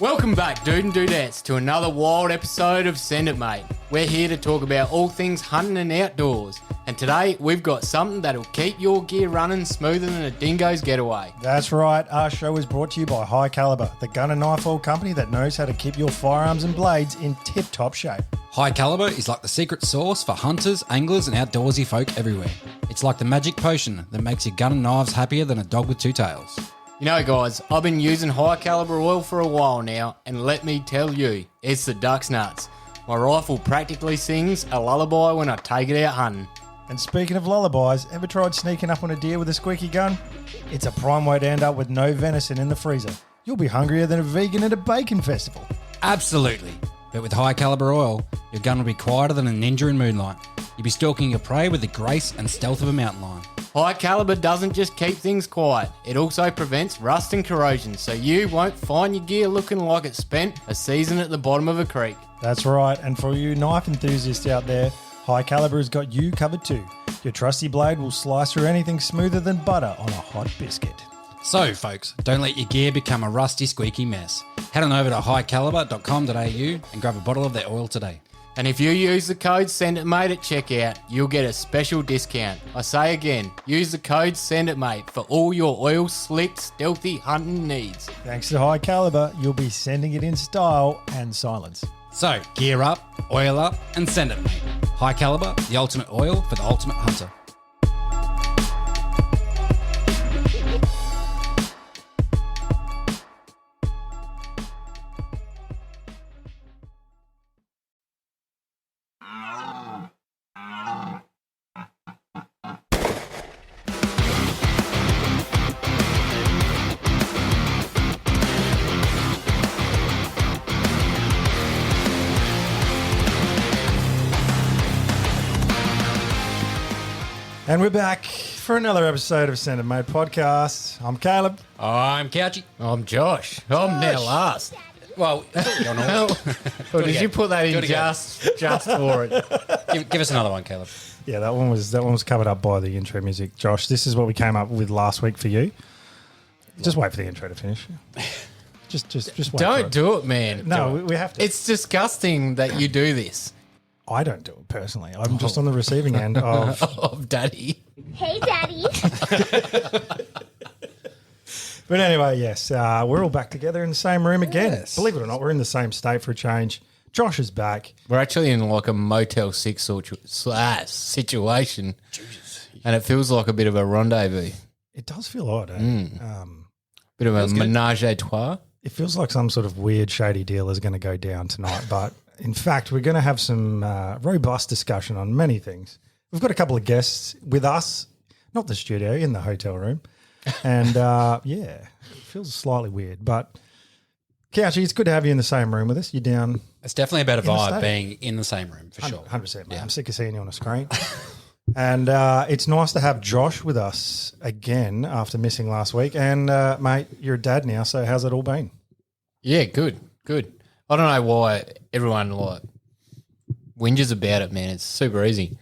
Welcome back, dude and dudettes, to another wild episode of Send It Mate. We're here to talk about all things hunting and outdoors. And today, we've got something that'll keep your gear running smoother than a dingo's getaway. That's right. Our show is brought to you by High Caliber, the gun and knife oil company that knows how to keep your firearms and blades in tip-top shape. High Caliber is like the secret sauce for hunters, anglers, and outdoorsy folk everywhere. It's like the magic potion that makes your gun and knives happier than a dog with two tails. You know, guys, I've been using High Caliber oil for a while now, and let me tell you, it's the duck's nuts. My rifle practically sings a lullaby when I take it out hunting. And speaking of lullabies, ever tried sneaking up on a deer with a squeaky gun? It's a prime way to end up with no venison in the freezer. You'll be hungrier than a vegan at a bacon festival. Absolutely. But with High Caliber oil, your gun will be quieter than a ninja in moonlight. You'll be stalking your prey with the grace and stealth of a mountain lion. High Caliber doesn't just keep things quiet, it also prevents rust and corrosion, so you won't find your gear looking like it spent a season at the bottom of a creek. That's right, and for you knife enthusiasts out there, High Caliber has got you covered too. Your trusty blade will slice through anything smoother than butter on a hot biscuit. So, folks, don't let your gear become a rusty, squeaky mess. Head on over to highcaliber.com.au and grab a bottle of their oil today. And if you use the code SENDITMATE at checkout, you'll get a special discount. I say again, use the code SENDITMATE for all your oil slick, stealthy hunting needs. Thanks to High Caliber, you'll be sending it in style and silence. So, gear up, oil up, and send it, mate. High Caliber, the ultimate oil for the ultimate hunter. And we're back for another episode of Send It Mate podcast. I'm Caleb. I'm Couchy. I'm Josh. I'm now last. Well, you're not. Or did you put that in just for it? Give us another one, Caleb. Yeah, that one was covered up by the intro music. Josh, this is what we came up with last week for you. Just wait for the intro to finish. Just wait. Don't do it, man. No, we have to. It's disgusting that you do this. I don't do it personally. I'm just on the receiving end of... Of Daddy. Hey, Daddy. But anyway, yes, we're all back together in the same room again. Yes. Believe it or not, we're in the same state for a change. Josh is back. We're actually in like a Motel 6 situation. Jesus. And it feels like a bit of a rendezvous. It does feel odd, eh? Bit of a menage a trois. It feels like some sort of weird, shady deal is going to go down tonight. But in fact, we're going to have some robust discussion on many things. We've got a couple of guests with us, not the studio, in the hotel room. And yeah, it feels slightly weird. But Couchy, it's good to have you in the same room with us. You're down. It's definitely a better the vibe state. being in the same room, for sure. 100%, mate. Yeah. I'm sick of seeing you on a screen. And it's nice to have Josh with us again after missing last week. And, mate, you're a dad now, so how's it all been? Yeah, good. I don't know why everyone like whinges about it, man. It's super easy.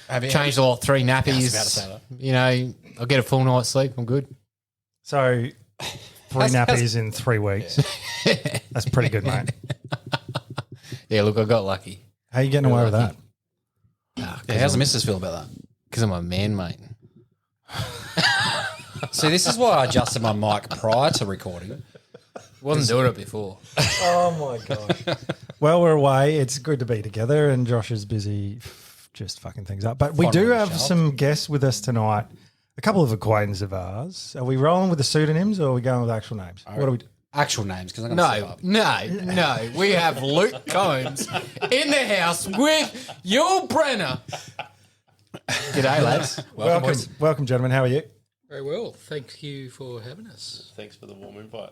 Changed a lot, 3 nappies. I was about to say that. You know, I'll get a full night's sleep. I'm good. So 3 nappies in 3 weeks. That's pretty good, mate. Yeah, look, I got lucky. How are you getting away with that? Yeah, how's the missus feel about that? Because I'm a man, mate. See, this is why I adjusted my mic prior to recording. Wasn't doing it before. Oh, my gosh. Well, we're away. It's good to be together, and Josh is busy just fucking things up. But we do Fondling have the shaft. some guests with us tonight, a couple of acquaintances of ours. Are we rolling with the pseudonyms or are we going with actual names? What are we Actual names, because I'm going to slip No, up. no. We have Luke Combs in the house with Yul Brenner. G'day, lads. Welcome, gentlemen. How are you? Very well. Thank you for having us. Thanks for the warm invite.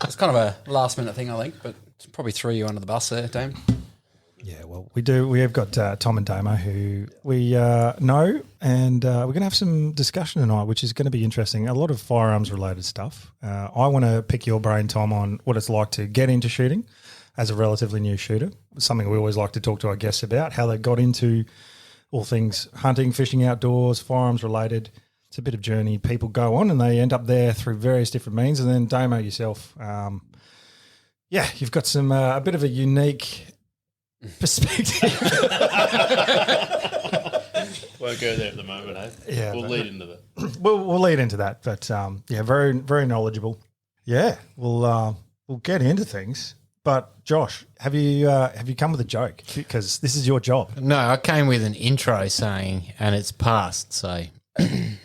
It's kind of a last minute thing, I think, but it's probably threw you under the bus there, Dame. Yeah, well, we do. We have got Tom and Damo who we know, and we're going to have some discussion tonight, which is going to be interesting. A lot of firearms related stuff. I want to pick your brain, Tom, on what it's like to get into shooting as a relatively new shooter. It's something we always like to talk to our guests about, how they got into all things hunting, fishing, outdoors, firearms related. it's a bit of journey people go on, and they end up there through various different means. And then Damo yourself, you've got some a bit of a unique perspective. Won't go there at the moment, eh? Yeah, we'll lead into that. We'll lead into that, but very very knowledgeable. Yeah, we'll get into things. But Josh, have you come with a joke? Because this is your job. No, I came with an intro saying, and it's passed. So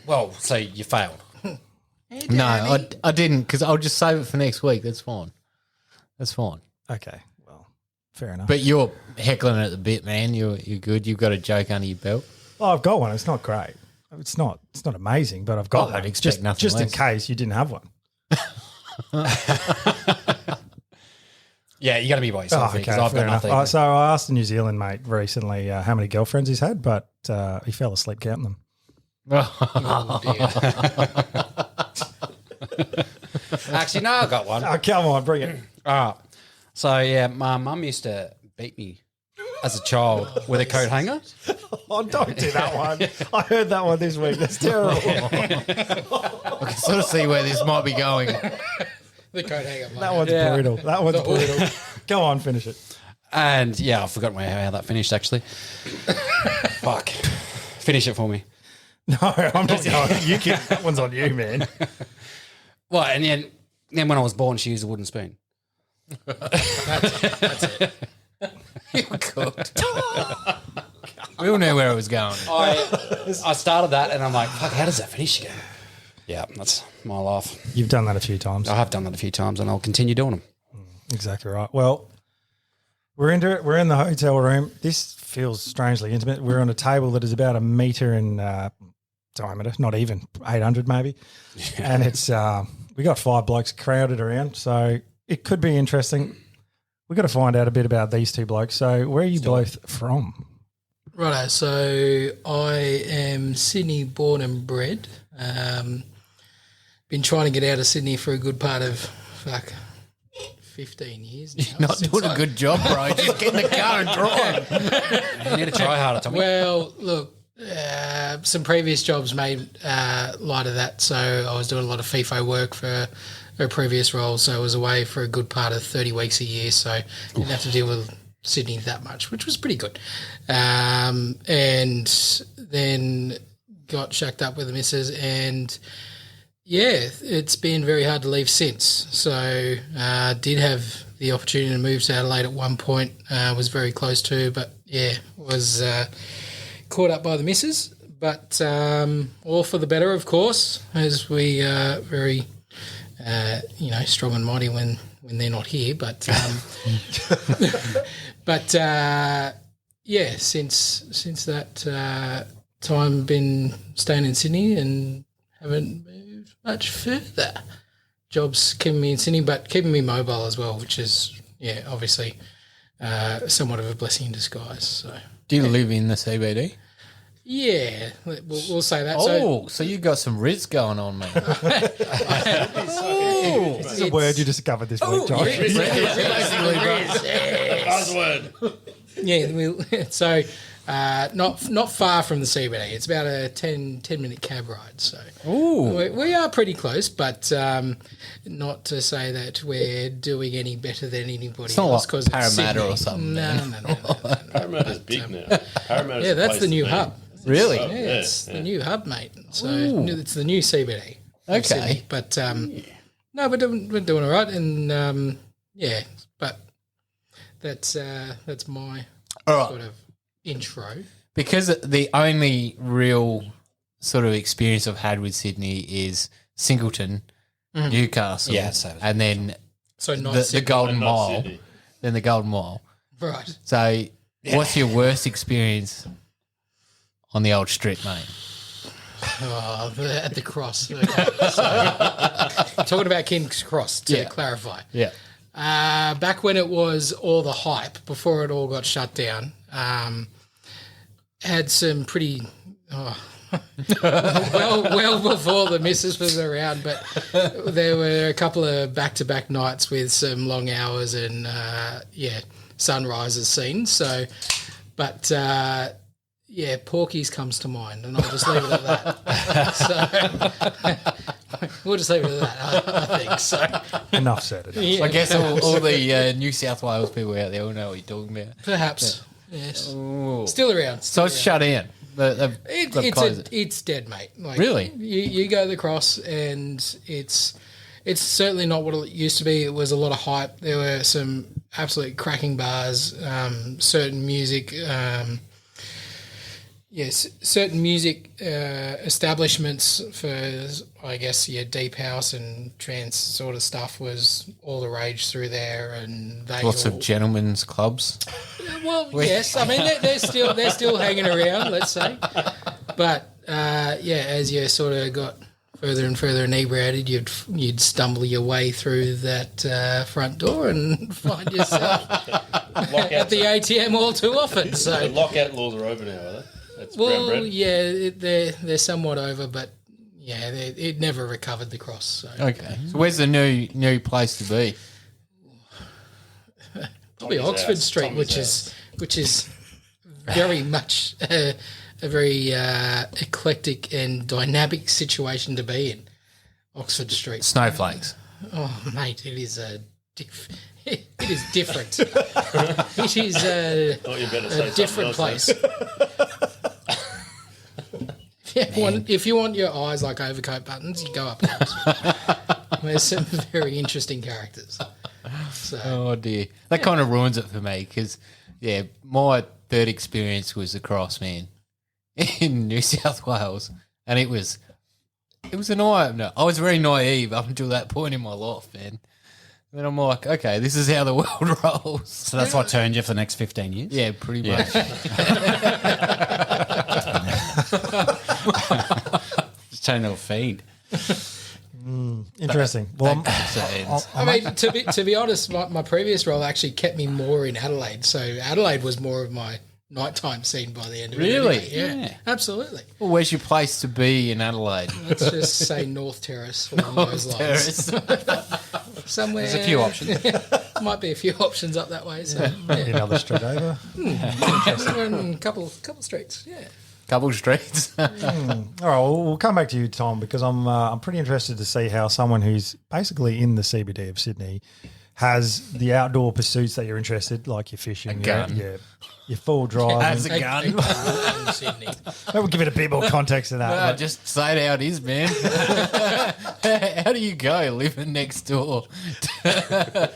Well, so you failed. no, I didn't, because I'll just save it for next week. That's fine. Okay, well, fair enough. But you're heckling at the bit, man. You're good. You've got a joke under your belt. Oh, I've got one. It's not great. It's not amazing, but I've got Oh, one. I'd expect nothing just in less. case you didn't have one. Yeah, you got to be by yourself because I've fair got enough. nothing. So I asked a New Zealand mate recently how many girlfriends he's had, but he fell asleep counting them. Oh, dear. Actually, no, I got one. Oh, come on, bring it. So, yeah, my mum used to beat me as a child with a coat hanger. Oh, don't do that one. I heard that one this week. That's terrible. I can sort of see where this might be going. The coat hanger. That one's brutal. That one's brutal. Go on, finish it. And, yeah, I've forgotten how that finished, actually. Fuck. Finish it for me. No, I'm not going. That one's on you, man. Well, and then when I was born, she used a wooden spoon. That's it. You're cooked. We all knew where it was going. I started that and I'm like, fuck, how does that finish again? Yeah, that's my life. You've done that a few times. I have done that a few times and I'll continue doing them. Exactly right. Well, we're into it. We're in the hotel room. This feels strangely intimate. We're on a table that is about a metre in diameter, not even 800 maybe. Yeah. And it's we got 5 blokes crowded around, so it could be interesting. We've got to find out a bit about these two blokes. So where are you both from? Righto, so I am Sydney born and bred. Been trying to get out of Sydney for a good part of 15 years now. You're not doing a good job, bro. Just get in the car and drive. You need to try harder, Tommy. Well, look, some previous jobs made light of that. So I was doing a lot of FIFO work for a previous role, so I was away for a good part of 30 weeks a year, so I didn't have to deal with Sydney that much, which was pretty good. And then got shacked up with the missus, and yeah, it's been very hard to leave since. So did have the opportunity to move to Adelaide at one point, was very close to, but yeah, was caught up by the missus. But all for the better, of course, as we are very, strong and mighty when they're not here. But since that time, been staying in Sydney and haven't moved much further. Jobs keeping me in Sydney, but keeping me mobile as well, which is obviously somewhat of a blessing in disguise. So, do you live in the CBD? Yeah, we'll say that. So you got some Ritz going on, man. This is a word you discovered this week, Josh. Buzzword. Yeah, so not far from the CBD. It's about a 10-minute cab ride. So we are pretty close, but not to say that we're doing any better than anybody It's not else. like Parramatta or something. No. Parramatta's big now. Parramatta's Yeah, the that's place the new to be. hub. Really? Yeah, it's the new hub, mate. So it's the new CBD. Okay. Sydney. But no, we're doing all right, and but that's my All right. sort of intro. Because the only real sort of experience I've had with Sydney is Singleton, Newcastle, Yeah, so- and then So not the Sydney. Golden And not Mile. Sydney. Then the Golden Mile. Right. So what's your worst experience on the old strip, mate? Oh, at the cross. Okay. So, talking about King's Cross to clarify. Yeah. Back when it was all the hype, before it all got shut down, had some pretty well before the missus was around, but there were a couple of back-to-back nights with some long hours and sunrises seen. So, but yeah, Porky's comes to mind, and I'll just leave it at that. So we'll just leave it at that, I think. So Enough said. yeah, I guess all the New South Wales people out there will know what you're talking about. perhaps yes, Ooh. still around. So it's shut in. They've closed it. It's dead, mate. Like, Really? You go to the cross, and it's certainly not what it used to be. It was a lot of hype. There were some absolutely cracking bars, certain music. Yes, certain music establishments for, I guess, deep house and trance sort of stuff was all the rage through there, and they Lots of gentlemen's clubs. well, yes, I mean they're still hanging around, let's say, but as you sort of got further and further inebriated, you'd stumble your way through that front door and find yourself at the ATM all too often. The So. lockout laws are over now, are they? That's brown Well, bread. yeah, they're somewhat over, but yeah, it never recovered the cross. So Okay. So where's the new place to be? probably Tommy's Oxford house, Street, Tommy's which is very much a very eclectic and dynamic situation to be in. Oxford Street. Snowflakes. Oh, mate, it is it is different. It is Thought you better say a different something else, place. If you want your eyes like overcoat buttons, you go up to Oxford. There's some very interesting characters. So Oh dear, that kind of ruins it for me because my third experience was the cross, man, in New South Wales, and it was an eye opener. I was very naive up until that point in my life, man. Then I'm like, okay, this is how the world rolls. So that's what turned you for the next 15 years? Yeah, pretty much. Just turned into a feed. Interesting. Well, I mean, to be honest, my previous role actually kept me more in Adelaide. So Adelaide was more of my nighttime scene by the end of Really? it. Anyway. Yeah, absolutely. Well, where's your place to be in Adelaide? Let's just say North Terrace along those lines. Terrace. Somewhere. There's a few options. Might be a few options up that way. So another street over. a couple streets. Yeah. Couple streets. All right, well, we'll come back to you, Tom, because I'm pretty interested to see how someone who's basically in the CBD of Sydney has the outdoor pursuits that you're interested, like your fishing, gun. your full drive. Has a gun. In Sydney. Maybe we'll give it a bit more context than that. No, but- just say it how it is, man. How do you go living next door to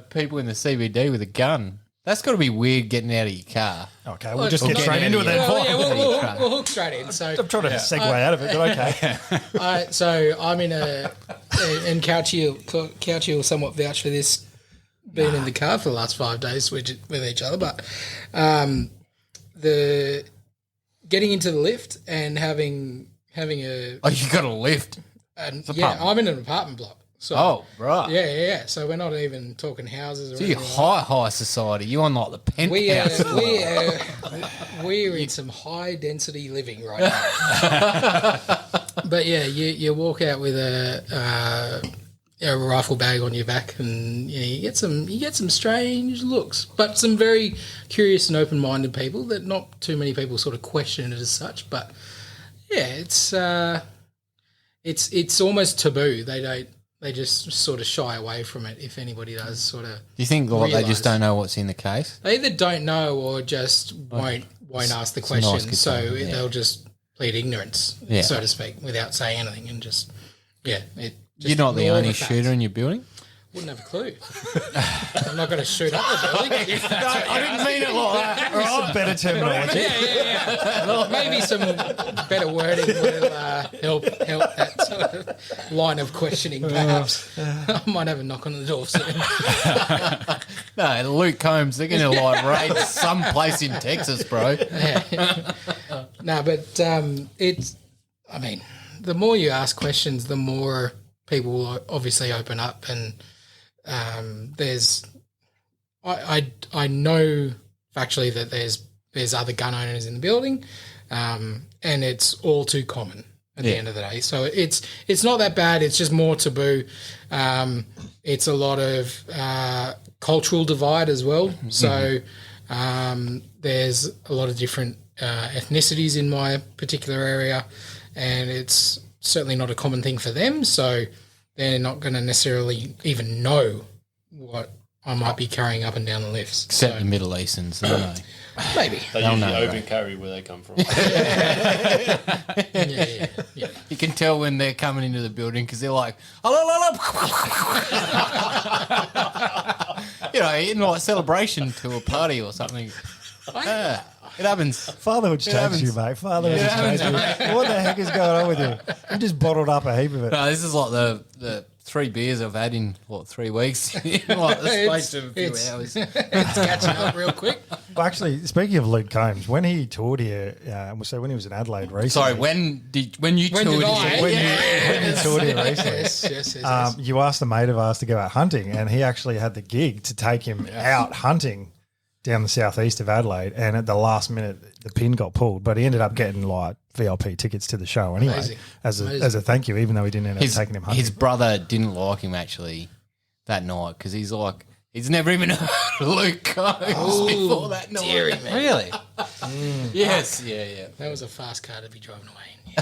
people in the CBD with a gun? That's got to be weird getting out of your car. okay, we'll just get Okay, straight into it then. Well, Fine. yeah, we'll hook straight in. So I'm trying to segue out of it, but okay. So I'm in and Couchy will somewhat vouch for this, being in the car for the last 5 days with each other. But the getting into the lift and having a Oh, you got a lift. I'm in an apartment block. So Oh, right. yeah. So we're not even talking houses. Or So you're anything like high society. You on like the that. penthouse. We're in some high density living right now. But yeah, you walk out with a rifle bag on your back, and you get some strange looks, but some very curious and open minded people that not too many people sort of question it as such. But yeah, it's almost taboo. They just sort of shy away from it if anybody does sort of. Do you think like, they just realise. don't know what's in the case? They either don't know or just won't ask the It's a nice question, good so time, yeah. they'll just plead ignorance, Yeah. so to speak, without saying anything, and just You're not the ignore only fact. shooter in your building? Wouldn't have a clue. I'm not going to shoot up the building. I didn't mean it like that. Some better terminology. Yeah. Maybe some better wording will help that sort of line of questioning, perhaps. I might have a knock on the door soon. No, Luke Combs, they're going to like raid some place in Texas, bro. No, but I mean, the more you ask questions, the more people will obviously open up, and I know factually that there's other gun owners in the building, and it's all too common at the end of the day. So it's not that bad. It's just more taboo. It's a lot of cultural divide as well. So there's a lot of different ethnicities in my particular area, and it's certainly not a common thing for them. So they're not going to necessarily even know what I might be carrying up and down the lifts. Except the Middle Easterns, don't they? Maybe. They usually open carry where they come from. Yeah. You can tell when they're coming into the building because they're like, hello. In like celebration to a party or something. Yeah, it happens. Fatherhood's changed you, mate. Fatherhood's changed you. What the heck is going on with you? You just bottled up a heap of it. No, this is like the 3 beers I've had in, 3 weeks? In like the space of a few hours. It's catching up real quick. Well, actually, speaking of Luke Combs, when he toured here, so when he was in Adelaide recently. Sorry, when you toured here? When you toured here recently. Yes. You asked a mate of ours to go out hunting, and he actually had the gig to take him out hunting down the southeast of Adelaide, and at the last minute the pin got pulled, but he ended up getting like VIP tickets to the show anyway. Amazing. As a thank you, even though he didn't end up taking him hunting. His brother didn't like him actually that night because he's never even heard of Luke Combs before that night. Deary me. Really? Yes, yeah. That was a fast car to be driving away in.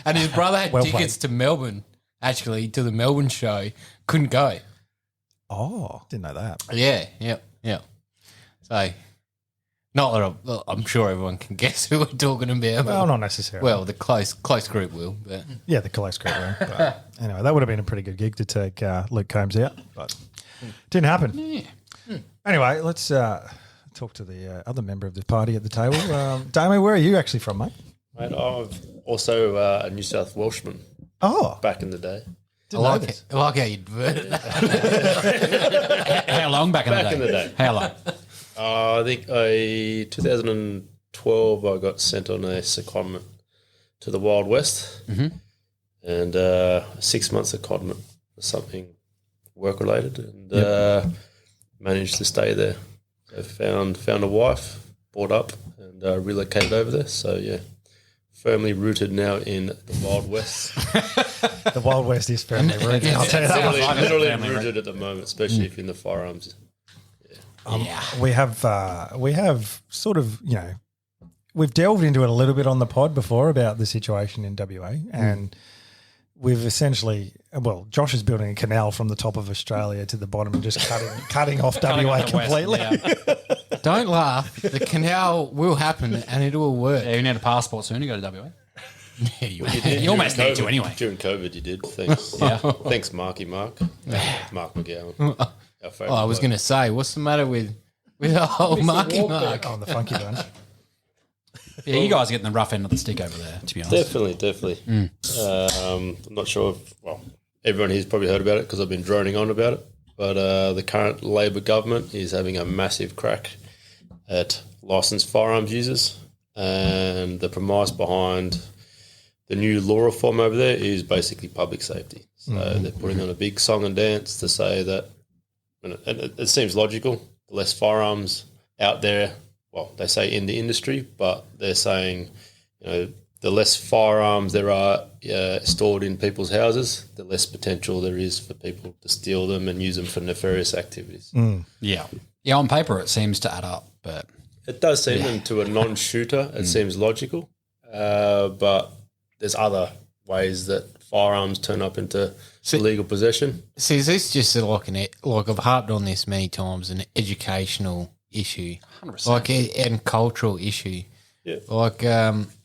And his brother had Well tickets to Melbourne, actually, to the Melbourne show. Couldn't go. Oh, didn't know that. Yeah. So, not that I'm sure everyone can guess who we're talking about. Well, not necessarily. Well, the close group will, but Yeah, the close group room. But anyway, that would have been a pretty good gig to take Luke Combs out, but didn't happen. Yeah. Anyway, let's talk to the other member of the party at the table. Damo, where are you actually from, mate? Mate, I'm also a New South Welshman Oh, back in the day. I like it. I like how you diverted that. How long back in the day? Back in the day. How long? I think 2012 I got sent on a secondment to the Wild West, and 6 months secondment for something work related, and managed to stay there. So found a wife, bought up, and relocated over there. So yeah, firmly rooted now in the Wild West. the Wild West is firmly rooted. I'll tell you that. literally family rooted at the moment, especially if you're in the firearms. We have sort of, we've delved into it a little bit on the pod before about the situation in WA, and we've essentially, Josh is building a canal from the top of Australia to the bottom and just cutting off WA off the west, completely. yeah. Don't laugh. The canal will happen and it will work. Yeah, you need a passport soon to go to WA. Yeah, you You almost need to anyway. During COVID, you did. Thanks. Yeah. Thanks, Mark McGowan. Our favourite I was going to say, what's the matter with the whole Marky Mark? Oh, the funky bunch. Yeah, you guys are getting the rough end of the stick over there, to be honest. Definitely. I'm not sure if, everyone here's probably heard about it because I've been droning on about it, but the current Labor government is having a massive crack at licensed firearms users, and the premise behind the new law reform over there is basically public safety. So they're putting on a big song and dance to say that, and it seems logical, the less firearms out there, they say in the industry, but they're saying, the less firearms there are stored in people's houses, the less potential there is for people to steal them and use them for nefarious activities. Yeah. Yeah, on paper it seems to add up, but It does seem, and to a non-shooter, it seems logical, but there's other ways that firearms turn up into illegal possession. See, is this just like I've harped on this many times, an educational issue, 100%. and cultural issue. Yeah.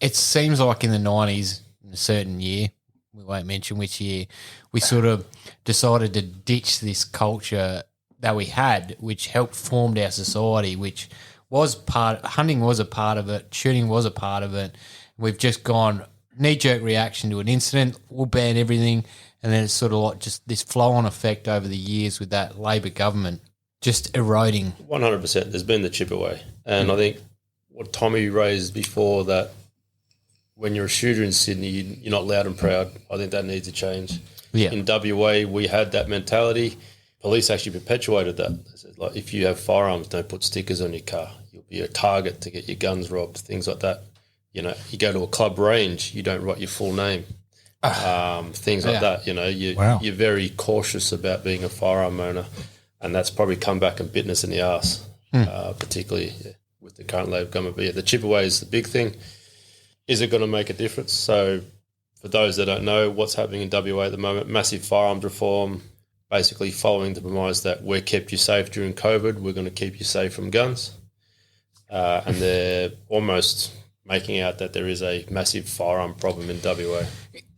It seems like in the 90s, in a certain year, we won't mention which year, we sort of decided to ditch this culture that we had, which helped form our society, which was hunting was a part of it, shooting was a part of it. We've just gone knee-jerk reaction to an incident, we'll ban everything, and then it's sort of like just this flow-on effect over the years with that Labor government just eroding. 100%. There's been the chip away. And I think what Tommy raised before, that when you're a shooter in Sydney, you're not loud and proud. I think that needs to change. Yeah. In WA, we had that mentality. Police actually perpetuated that. They said, if you have firearms, don't put stickers on your car. You'll be a target to get your guns robbed, things like that. You go to a club range, you don't write your full name. Things like that. You're very cautious about being a firearm owner, and that's probably come back and bitten us in the ass, particularly with the current Labor government. But yeah, the chip away is the big thing. Is it going to make a difference? So for those that don't know what's happening in WA at the moment, massive firearms reform, basically following the premise that we kept you safe during COVID, we're going to keep you safe from guns. And they're almost making out that there is a massive firearm problem in WA.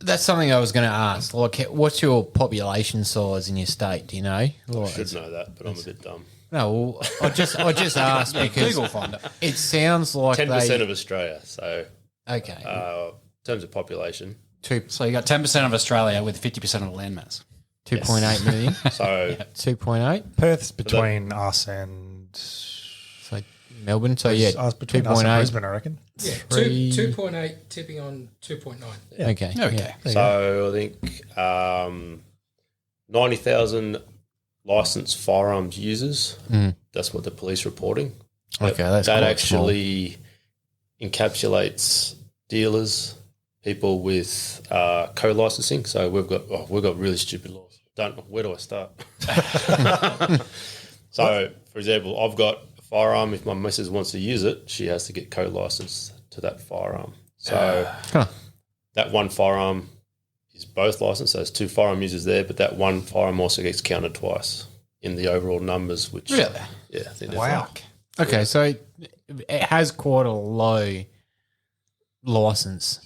That's something I was going to ask. Like, what's your population size in your state? Do you know? I should know that, but I'm a bit dumb. No, well, I just asked because Google find it. it sounds like 10% of Australia. So Okay. in terms of population. So you got 10% of Australia with 50% of the landmass. 2.8 million. So 2.8. Perth's between us and So Melbourne. So yeah, us between us and 2.8. Brisbane, I reckon. Yeah, Three- 2.8 tipping on 2.9. Okay. Okay. So I think 90,000 licensed firearms users. That's what the police reporting. Okay, that's that quite actually encapsulates dealers, people with co-licensing. So we've got really stupid laws. Where do I start? So, for example, I've got a firearm. If my missus wants to use it, she has to get co-licensed to that firearm. So that one firearm is both licensed. So there's two firearm users there, but that one firearm also gets counted twice in the overall numbers. Which Really? yeah, I think that's Wow. Okay, so it has quite a low license.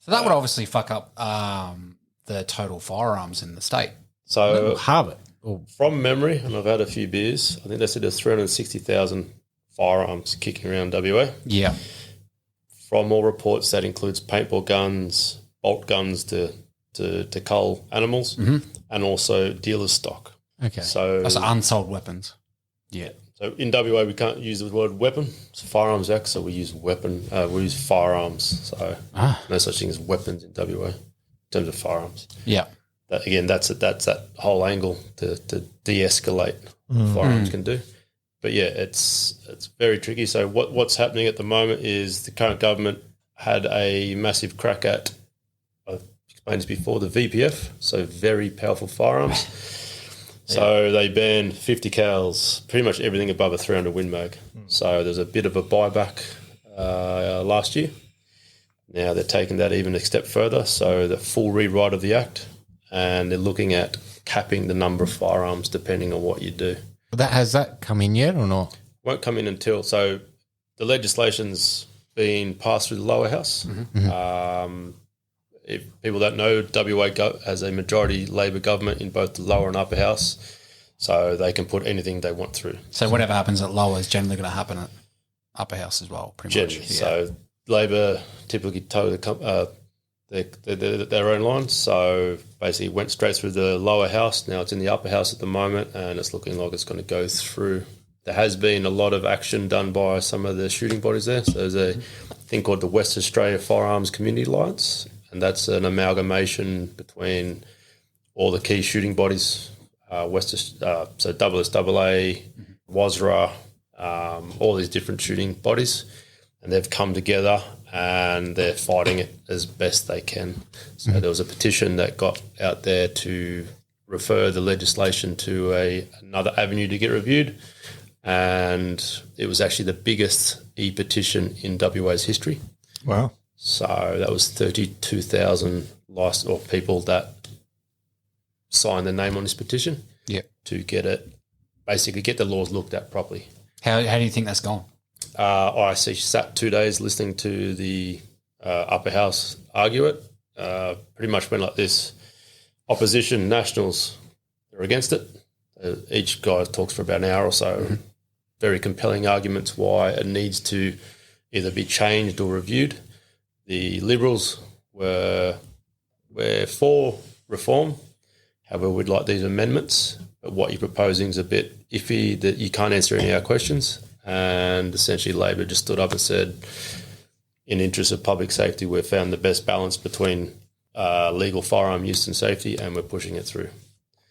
So that would obviously fuck up the total firearms in the state. So Harbour. from memory, and I've had a few beers, I think they said there's 360,000 firearms kicking around WA. Yeah. From all reports, that includes paintball guns, bolt guns to cull animals, and also dealer's stock. Okay. So, That's unsold weapons. Yeah. so in WA, we can't use the word weapon. It's a Firearms Act, so we use weapon. We use firearms. So no such thing as weapons in WA in terms of firearms. Yeah. That's that whole angle to de-escalate what firearms can do. But yeah, it's very tricky. So what's happening at the moment is the current government had a massive crack at, I've explained this before, the VPF, so very powerful firearms. So they banned 50 cals, pretty much everything above a 300 Win Mag. So there's a bit of a buyback last year. Now they're taking that even a step further. So the full rewrite of the Act, and they're looking at capping the number of firearms depending on what you do. Has that come in yet or not? Won't come in until, so the legislation's been passed through the lower house. If people don't know, WA has a majority Labor government in both the lower and upper house, so they can put anything they want through. So whatever happens at lower is generally going to happen at upper house as well, pretty much. Generally. So Labor typically toe their own line, so basically went straight through the lower house. Now it's in the upper house at the moment, and it's looking like it's going to go through. There has been a lot of action done by some of the shooting bodies there. So there's a thing called the West Australia Firearms Community Alliance, and that's an amalgamation between all the key shooting bodies, so WSAA, WASRA, all these different shooting bodies, and they've come together and they're fighting it as best they can. So there was a petition that got out there to refer the legislation to another avenue to get reviewed, and it was actually the biggest e-petition in WA's history. Wow. So that was 32,000 people that signed their name on this petition to get the laws looked at properly. How do you think that's gone? I actually sat 2 days listening to the upper house argue it. Pretty much went like this. Opposition, Nationals, they're against it. Each guy talks for about an hour or so. Very compelling arguments why it needs to either be changed or reviewed. The Liberals were for reform. However, we'd like these amendments. But what you're proposing is a bit iffy, that you can't answer any of our questions. And essentially Labor just stood up and said, in interest of public safety, we've found the best balance between legal firearm use and safety, and we're pushing it through.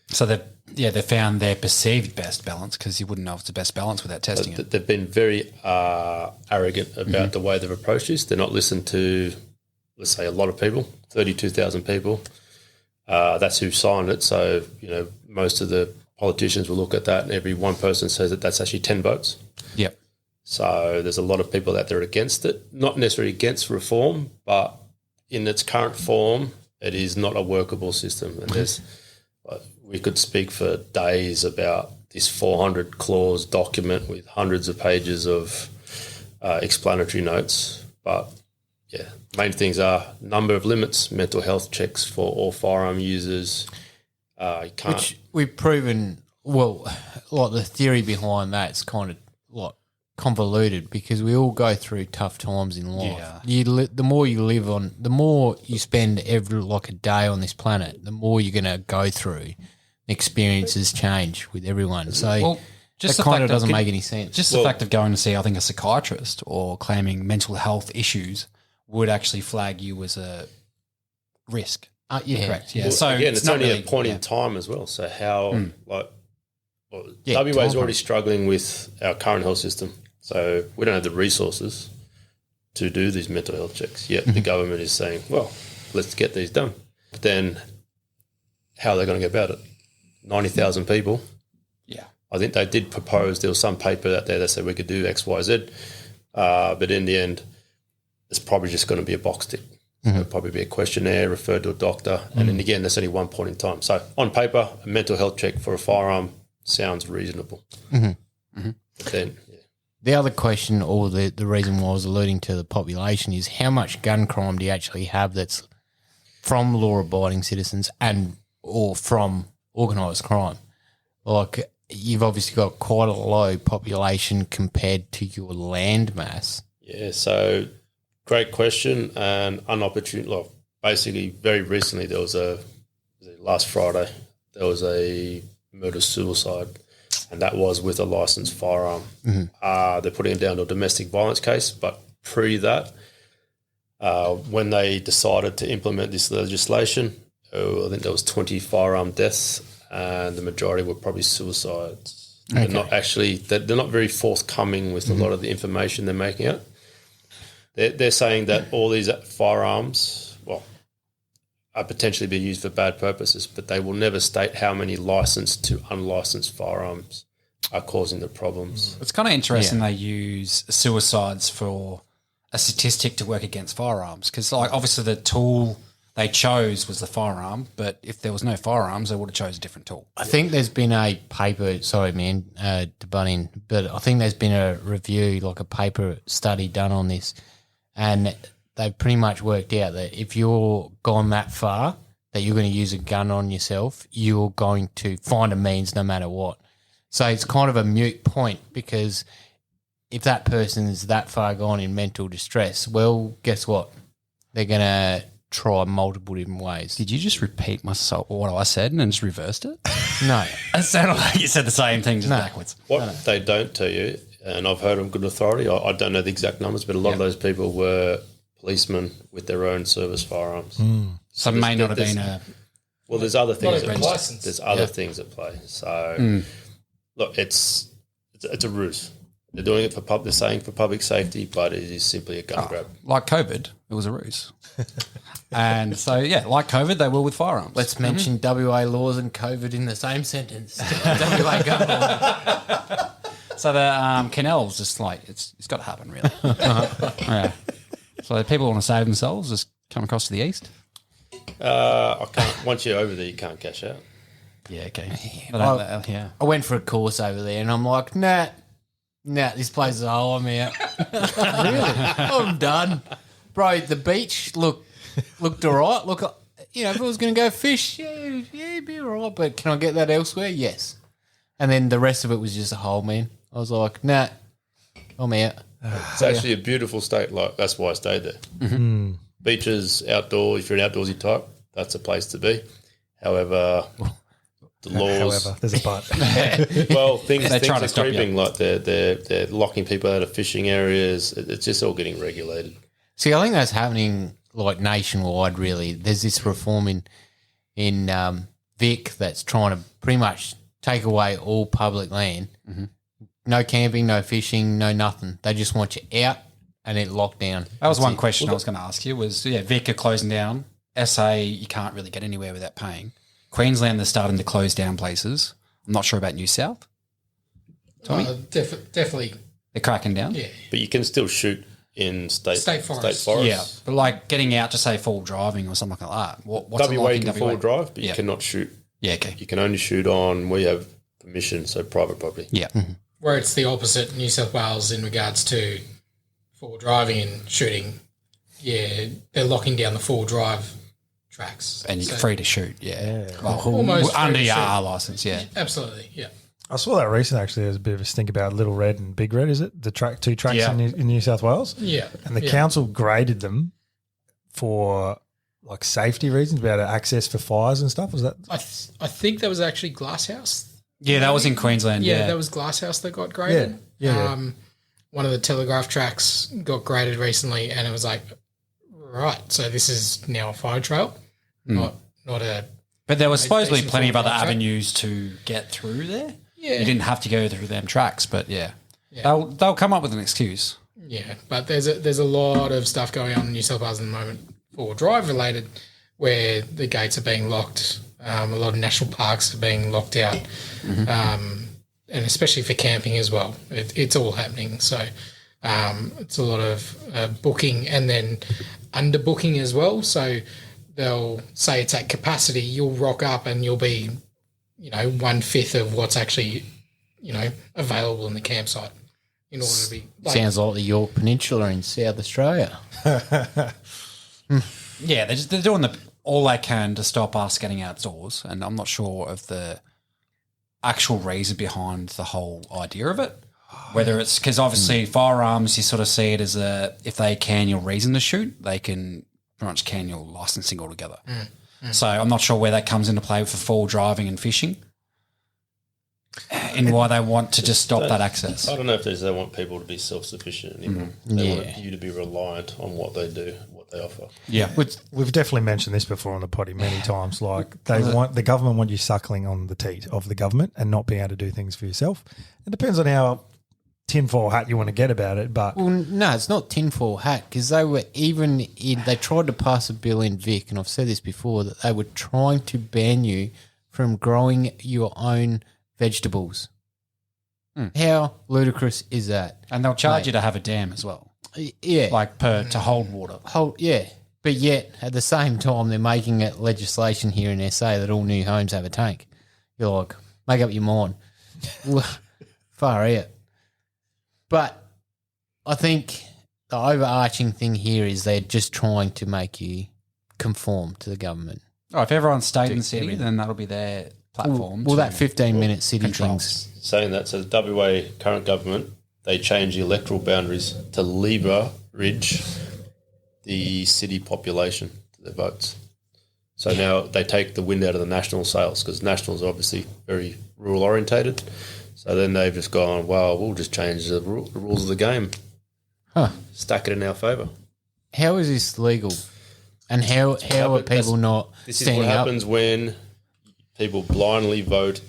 So they found their perceived best balance, because you wouldn't know if it's the best balance without testing it. They've been very arrogant about the way they've approached this. They're not listened to, let's say, a lot of people, 32,000 people. That's who signed it. So, most of the politicians will look at that, and every one person says that that's actually 10 votes. Yep. So there's a lot of people out there against it, not necessarily against reform, but in its current form, it is not a workable system. And we could speak for days about this 400 clause document with hundreds of pages of explanatory notes. But yeah, main things are number of limits, mental health checks for all firearm users. You can't. Which we've proven, well, like the theory behind that's kind of like convoluted because we all go through tough times in life. Yeah. The more you live on, the more you spend every like a day on this planet, the more you're going to go through. Experiences change with everyone. So just that kind of doesn't make any sense. Just the fact of going to see, I think, a psychiatrist or claiming mental health issues would actually flag you as a risk. Yeah. Correct. Yeah. Well, So again, it's not only really, a point in time as well. So how WA is already struggling with our current health system. So we don't have the resources to do these mental health checks. Yet the government is saying, well, let's get these done. But then how are they going to go about it? 90,000 people. Yeah. I think they did propose, there was some paper out there that said we could do X, Y, Z. But in the end, it's probably just going to be a box tick. It'll probably be a questionnaire, referred to a doctor. And then again, that's only one point in time. So on paper, a mental health check for a firearm sounds reasonable. But then, The other question, or the reason why I was alluding to the population, is how much gun crime do you actually have that's from law-abiding citizens and or from organised crime? Like, you've obviously got quite a low population compared to your land mass. Yeah, so great question and unopportune. Like, basically, very recently last Friday, there was a murder-suicide, and that was with a licensed firearm. They're putting it down to a domestic violence case, but pre that, when they decided to implement this legislation, I think there was 20 firearm deaths, and the majority were probably suicides. They're not actually, they're not very forthcoming with a lot of the information they're making out. They're saying that all these firearms, are potentially being used for bad purposes, but they will never state how many licensed to unlicensed firearms are causing the problems. It's kind of interesting they use suicides for a statistic to work against firearms because, like, obviously the tool they chose was the firearm, but if there was no firearms, they would have chose a different tool. I think there's been a paper, sorry man, to butt in, but I think there's been a review, like a paper study done on this, and they've pretty much worked out that if you're gone that far that you're going to use a gun on yourself, you're going to find a means no matter what. So it's kind of a moot point because if that person is that far gone in mental distress, well, guess what? They're going to try multiple different ways. Did you just repeat myself what I said and then just reversed it? No. It sounded like you said the same thing just backwards. What they don't tell you, and I've heard on good authority, I don't know the exact numbers, but a lot of those people were policemen with their own service firearms. So it may not have been a... Well, there's other things Not at a play. license. There's other things at play. So, look, it's a ruse. They're doing it for they're saying for public safety, but it is simply a gun grab. Like COVID, it was a ruse. And so, like COVID, they will with firearms. Let's mention WA laws and COVID in the same sentence. WA gun law. So the canal's just like, it's got to happen, really. Yeah. So if people want to save themselves, just come across to the east. I can't. Once you're over there, you can't cash out. Yeah, okay. I went for a course over there and I'm like, nah, this place is a hole, I'm out. Really? I'm done. Bro, the beach looked all right. Look, if I was going to go fish, it'd be all right, but can I get that elsewhere? Yes. And then the rest of it was just a hole, man. I was like, nah, I'm out. It's actually a beautiful state. Like, that's why I stayed there. Beaches, outdoor. If you're an outdoorsy type, that's a place to be. However, the laws. However, there's a but. Well, things trying to are stop you. creeping. Like they're locking people out of fishing areas. It's just all getting regulated. See, I think that's happening like nationwide, really. There's this reform in Vic that's trying to pretty much take away all public land. No camping, no fishing, no nothing. They just want you out and it locked down. That was one question I was going to ask you was, Vic are closing down. SA, you can't really get anywhere without paying. Queensland, they're starting to close down places. I'm not sure about New South. Tommy? Definitely They're cracking down. Yeah. But you can still shoot in state forests. Yeah, but like getting out to say full driving or something like that. What's it WA like in can WA? full drive, but Yeah. you cannot shoot. Yeah, okay. You can only shoot on where you have permission, so private property. Yeah. Where it's the opposite, New South Wales, in regards to full driving and shooting. Yeah, they're locking down the full drive tracks. And you're free to shoot, yeah. Well, Almost free under to your shoot. R license, yeah. Absolutely, yeah. I saw that recently. Actually, there's a bit of a stink about Little Red and Big Red. Is it the two tracks Yeah. in New South Wales? Yeah. And the yeah. council graded them for like safety reasons, about access for fires and stuff. Was that? I think that was actually Glasshouse. Yeah, that was in Queensland, yeah. That was Glasshouse that got graded. Yeah. One of the Telegraph tracks got graded recently, and it was like, right, so this is now a fire trail, not a. But there was supposedly decent plenty of full other drive track. avenues to get through there. Yeah. You didn't have to go through them tracks, but yeah. They'll come up with an excuse. Yeah, but there's a lot of stuff going on in New South Wales at the moment for drive related, where the gates are being locked. A lot of national parks are being locked out, and especially for camping as well. It's all happening. So it's a lot of booking and then underbooking as well. So they'll say it's at capacity. You'll rock up and you'll be, 1/5 of what's actually, available in the campsite. In order to be Sounds like the York Peninsula in South Australia. Yeah, they're doing all they can to stop us getting outdoors, and I'm not sure of the actual reason behind the whole idea of it. Whether it's because obviously firearms, you sort of see it as if they can your reason to shoot, they can pretty much can your licensing altogether. So I'm not sure where that comes into play for full driving and fishing, and why they want to just stop that access. I don't know if they want people to be self-sufficient anymore. They want you to be reliant on what they do, what they offer. Yeah, We've definitely mentioned this before on the potty many times. Like the government want you suckling on the teat of the government and not being able to do things for yourself. It depends on how tinfoil hat you want to get about it, but Well, no, it's not tinfoil hat because they tried to pass a bill in Vic, and I've said this before, that they were trying to ban you from growing your own vegetables. How ludicrous is that? and they'll charge you to have a dam as well, Yeah. like to hold water. Yeah. But yet, at the same time, they're making it legislation here in SA that all new homes have a tank. You're like, make up your mind. Far out. But I think the overarching thing here is they're just trying to make you conform to the government. Oh, if everyone stayed in the city, then that'll be their platform. Well, to that 15-minute city control. Saying that, so the WA current government, they changed the electoral boundaries to leverage the city population to their votes. So now they take the wind out of the national sails because nationals are obviously very rural orientated. So then they've just gone, well, we'll just change the rules of the game. Stack it in our favour. How is this legal? And how are people not This is what standing up? happens when people blindly vote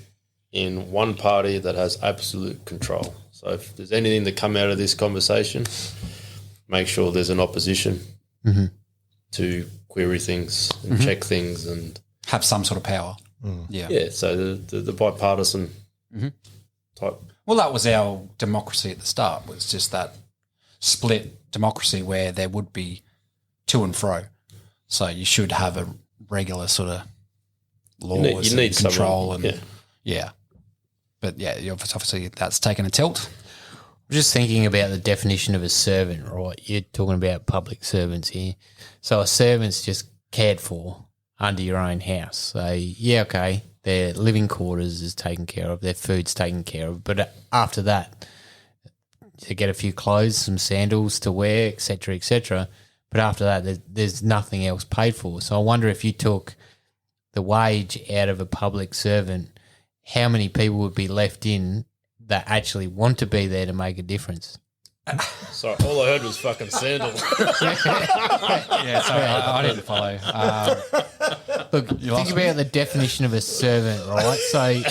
in one party that has absolute control. So if there's anything that come out of this conversation, make sure there's an opposition to query things and check things and have some sort of power. Yeah. So the bipartisan type. Well, that was our democracy at the start, was just that split democracy where there would be to and fro. So you should have a regular sort of laws You need and control someone, and yeah. But yeah, obviously that's taken a tilt. I'm just thinking about the definition of a servant, right? You're talking about public servants here. So a servant's just cared for under your own house. So, yeah, okay, their living quarters is taken care of, their food's taken care of. But after that, they get a few clothes, some sandals to wear, etc., etc. But after that, there's nothing else paid for. So I wonder if you took the wage out of a public servant, how many people would be left in that actually want to be there to make a difference? Sorry, all I heard was fucking sandals. Yeah, sorry, I didn't follow. Look, think about the definition of a servant, right? So,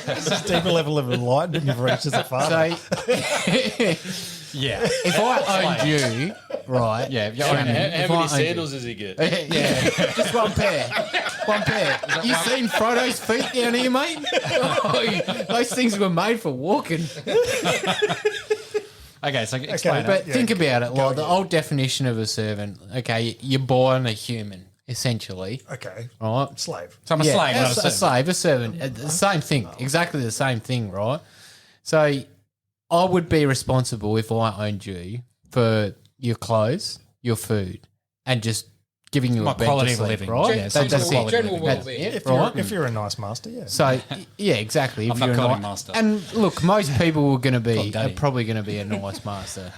it's a deeper level of enlightenment you've reached as a father. Yeah. if I owned you, right? Yeah, if you How own me. many sandals does he get? Yeah, just one pair. One pair. You seen Frodo's feet down here, mate? Oh, those things were made for walking. Okay, so explain But it. think about it, like the old definition of a servant. Okay, you're born a human, essentially, Okay. right? Slave. So I'm a slave, not a servant. slave, a servant. The same thing, exactly the same thing, right? So I would be responsible if I owned you for your clothes, your food, and just giving you My a bed quality to of sleep, living. right? Yeah, That's general it. general That's well-being. it, If right? you're a nice master, yeah. So yeah, exactly. I'm not calling master. And look, most people are going to Call be daddy. probably going to be a nice master,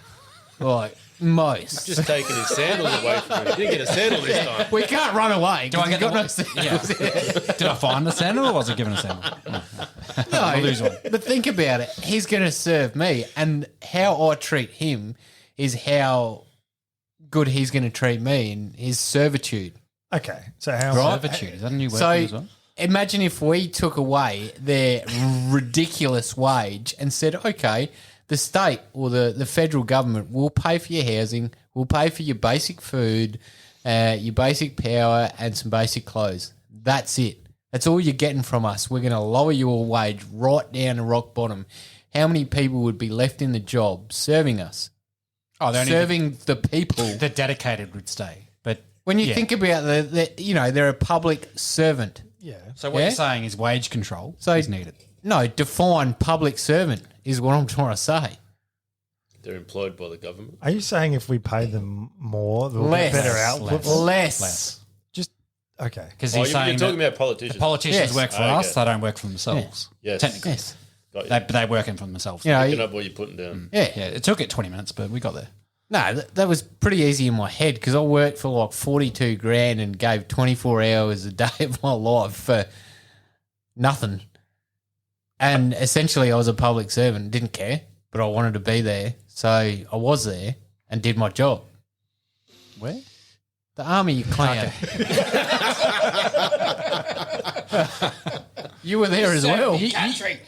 like most. Just taking his sandals away from him. He didn't get a sandal this time. We can't run away. Do I get got the no one? sandals. Yeah. Did I find the sandal or was I given a sandal? No, lose one. but think about it. He's going to serve me, and how I treat him is how good he's going to treat me in his servitude. Okay. So how Servitude. Is that a new word for you as So well? imagine if we took away their ridiculous wage and said, okay, the state or the federal government will pay for your housing, will pay for your basic food, your basic power, and some basic clothes. That's it. That's all you're getting from us. We're going to lower your wage right down to rock bottom. How many people would be left in the job serving us? Oh, they're only Serving the people. the dedicated would stay. But When you yeah. think about they're a public servant. Yeah. So what Yeah? you're saying is wage control So is needed. No, define public servant is what I'm trying to say. They're employed by the government. Are you saying if we pay them more, they'll Less. get better output? Less. Just okay. Because Oh, you're you're saying talking that about politicians. the politicians Yes. work for Okay. us, they don't work for themselves. Yes. Technically. Yes. Got you. They're working for themselves. You know, Picking up what you're putting down. yeah. Yeah, it took it 20 minutes, but we got there. No, that was pretty easy in my head because I worked for like 42 grand and gave 24 hours a day of my life for nothing. And essentially I was a public servant, didn't care, but I wanted to be there. So I was there and did my job. Where? The army, you clown. You were there as well.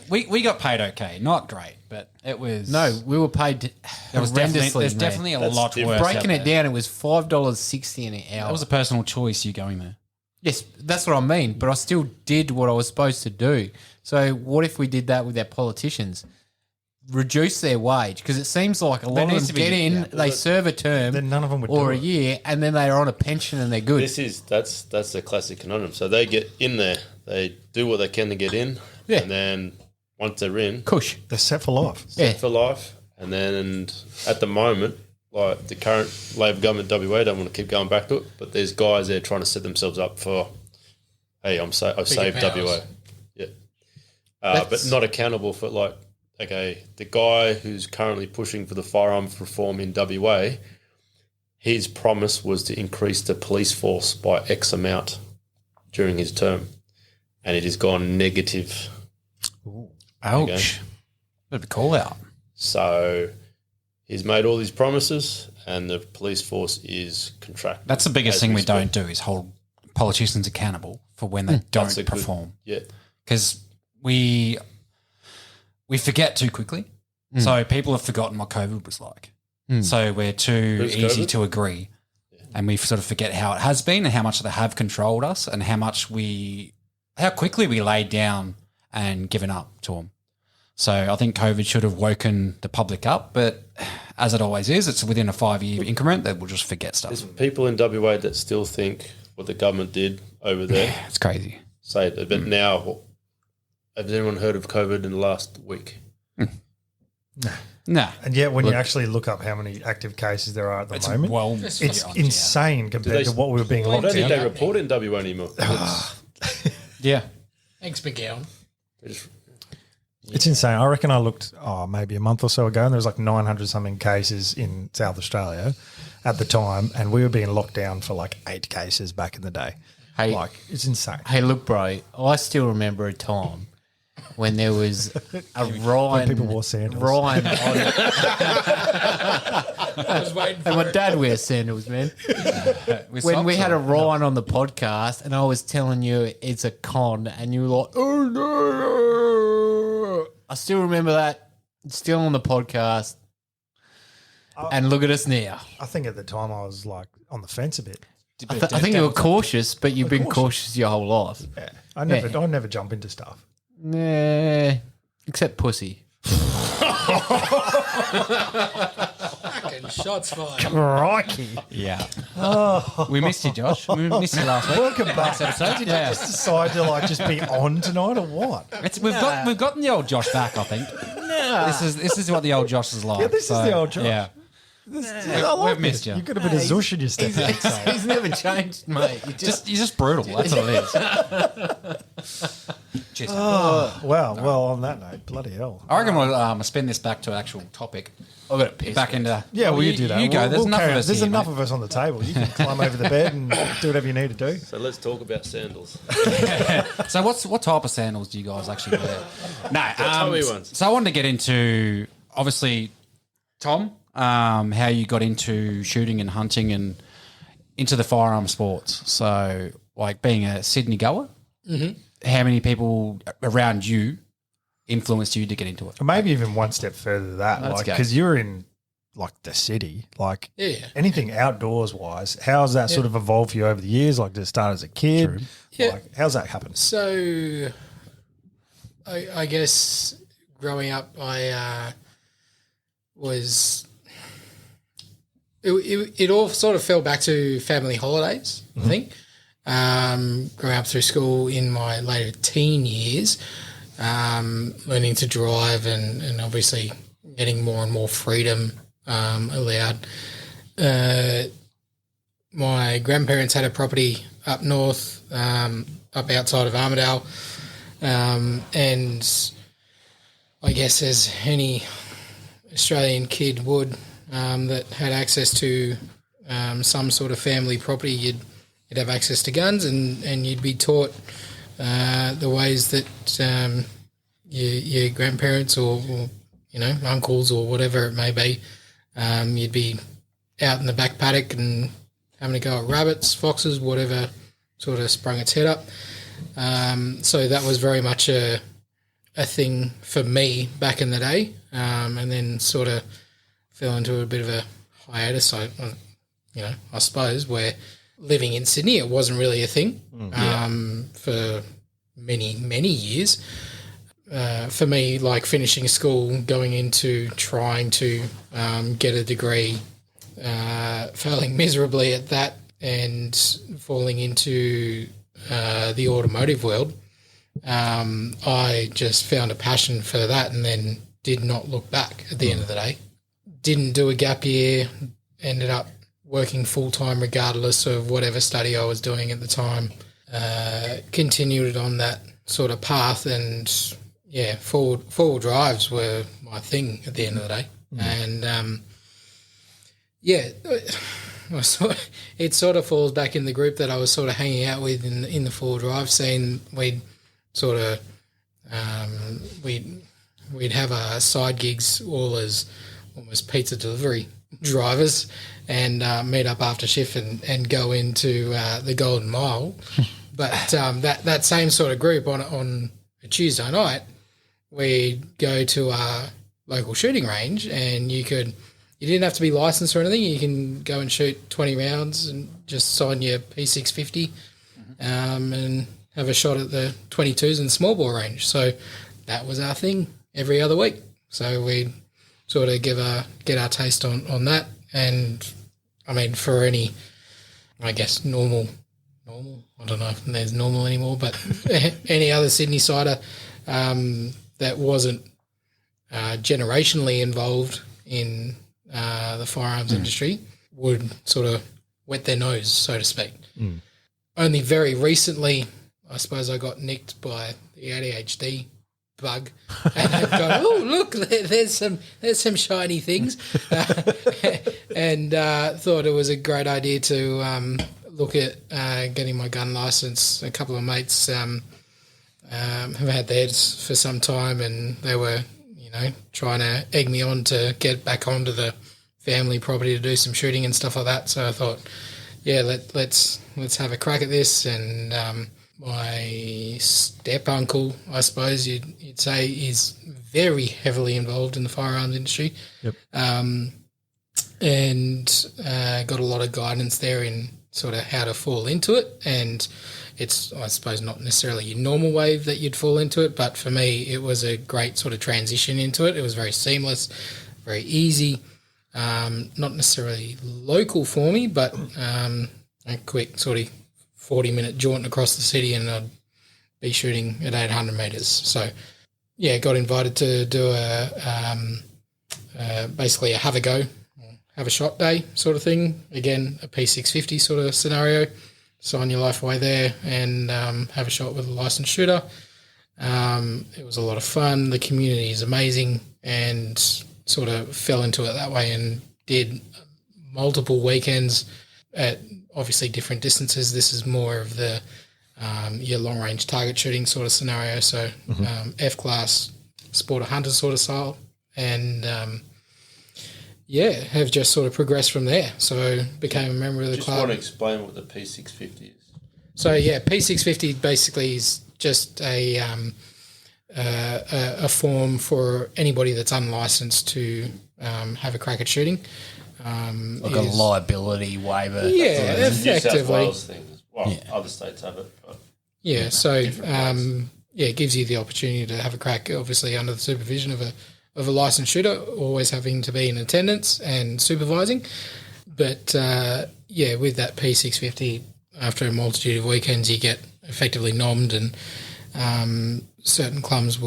We got paid okay, not great, but it was No, we were paid There was horrendously. there's man. definitely a That's lot different. worse. Breaking out it there. down, it was $5.60 an hour. That was a personal choice. You going there? Yes, that's what I mean. But I still did what I was supposed to do. So what if we did that with our politicians? Reduce their wage because it seems like a lot of needs them to be- get in, yeah. they serve a term, Then none of them would or do a it. year, and then they are on a pension and they're good. That's the classic conundrum. So they get in there, they do what they can to get in, Yeah. and then once they're in, Cush. They're set for life. Yeah. for life. And then at the moment, like the current Labor government WA don't want to keep going back to it, but there's guys there trying to set themselves up for, hey, I've saved powers. WA. Yeah. But not accountable for like, okay, the guy who's currently pushing for the firearms reform in WA, his promise was to increase the police force by X amount during his term. And it has gone negative. Ouch! Bit of a call out. So he's made all these promises and the police force is contracted. That's the biggest as thing we speak. don't do is hold politicians accountable for when they That's don't a good- perform. Yeah. Because we forget too quickly. So people have forgotten what COVID was like. So we're too Who's easy COVID? to agree. And we sort of forget how it has been and how much they have controlled us and how quickly we laid down and given up to them. So I think COVID should have woken the public up, but as it always is, it's within a 5-year increment that we'll just forget stuff. There's people in WA that still think what the government did over there. It's crazy. Say that. But now, has anyone heard of COVID in the last week? Nah. And yet, when you actually look up how many active cases there are at the It's moment, well, it's yeah. insane compared to what we were being I locked don't think down. they report it in WA anymore. Yeah. Thanks, McGowan. It's insane. I reckon I looked maybe a month or so ago, and there was like 900 something cases in South Australia at the time, and we were being locked down for like 8 cases back in the day. Hey. Like it's insane. Hey, look, bro, I still remember a time when there was a Ryan. people wore sandals. Ryan on, I was waiting for and my it. dad wears sandals, man. When we had a Ryan on the podcast and I was telling you it's a con and you were like, oh no. I still remember that. It's still on the podcast. And look at us now. I think at the time I was like on the fence a bit. I think you were cautious, but you've been cautious your whole life. Yeah, I never jump into stuff. Nah, except pussy. Fucking shots fired. Crikey. Yeah. We missed you, Josh. We missed you last week. Welcome back. Last episode. Yeah. Just decide to like just be on tonight or what? We've gotten the old Josh back, I think. This is what the old Josh is like. Yeah, this is the old Josh. Yeah. I like We've missed this. you. You've got a bit of Zush in your step. He's never changed, mate. You're just brutal. That's what it is. Cheers. Well, on that note, bloody hell. I reckon we'll spin this back to an actual topic. I've got a piss. Back into Yeah, well, you do that. You go. There's enough carry of on. us. There's here, enough mate. of us on the table. You can climb over the bed and do whatever you need to do. So let's talk about sandals. So what type of sandals do you guys actually wear? No, tell me ones. So I wanted to get into obviously Tom, how you got into shooting and hunting and into the firearm sports. So like being a Sydney goer, how many people around you influenced you to get into it? Or maybe even one step further than that, Let's like go. because you're in like the city, like Yeah. anything outdoors wise. How's that sort of evolved for you over the years? Like, did it start as a kid? True. Yeah. Like, how's that happened? So, I guess growing up, I was. It all sort of fell back to family holidays, I think. Growing up through school in my later teen years, learning to drive and obviously getting more and more freedom allowed. My grandparents had a property up north, up outside of Armidale, and I guess as any Australian kid would that had access to some sort of family property, you'd have access to guns and you'd be taught the ways that your grandparents or uncles or whatever it may be, you'd be out in the back paddock and having to go at rabbits, foxes, whatever sort of sprung its head up. So that was very much a thing for me back in the day, and then sort of fell into a bit of a hiatus. I suppose where living in Sydney, it wasn't really a thing for many years. For me, like finishing school, going into trying to get a degree, failing miserably at that, and falling into the automotive world, I just found a passion for that and then did not look back at the end of the day. Didn't do a gap year, ended up working full-time regardless of whatever study I was doing at the time. Continued on that sort of path and, four-wheel drives were my thing at the end of the day. And, it sort of falls back in the group that I was sort of hanging out with in the four-wheel drive scene. We'd sort of we'd have our side gigs all as almost pizza delivery drivers and meet up after shift and go into the Golden Mile. But that same sort of group on a Tuesday night, we'd go to our local shooting range and you didn't have to be licensed or anything. You can go and shoot 20 rounds and just sign your P650 and have a shot at the 22s and small bore range. So that was our thing every other week. So we'd sort of get our taste on that. And, I mean, for any, I guess, normal, I don't know if there's normal anymore, but any other Sydney sider that wasn't generationally involved in the firearms industry would sort of wet their nose, so to speak. Only very recently, I suppose I got nicked by the ADHD bug and I've gone, oh, look, there's some shiny things and thought it was a great idea to look at getting my gun license. A couple of mates have had theirs for some time and they were trying to egg me on to get back onto the family property to do some shooting and stuff like that. So I thought, let's have a crack at this. And my step uncle, I suppose you'd say, is very heavily involved in the firearms industry. Yep. and got a lot of guidance there in sort of how to fall into it. And it's, I suppose, not necessarily your normal way that you'd fall into it, but for me, it was a great sort of transition into it. It was very seamless, very easy, not necessarily local for me, but a quick sort of 40-minute jaunt across the city and I'd be shooting at 800 metres. So, yeah, got invited to do basically a have a go, have a shot day sort of thing. Again, a P650 sort of scenario. Sign your life away there and have a shot with a licensed shooter. It was a lot of fun. The community is amazing and sort of fell into it that way and did multiple weekends at obviously different distances. This is more of the your long-range target shooting sort of scenario. So F-class, sport of hunter sort of style. And, have just sort of progressed from there. So became a member of the club. Just want to explain what the P650 is. So, P650 basically is just a form for anybody that's unlicensed to have a crack at shooting. Like a liability waiver. Yeah, It's a New South effectively. Wales thing. Well, other states have it. But Yeah, so it gives you the opportunity to have a crack, obviously under the supervision of a licensed shooter, always having to be in attendance and supervising. But with that P650, after a multitude of weekends, you get effectively nommed, and certain clubs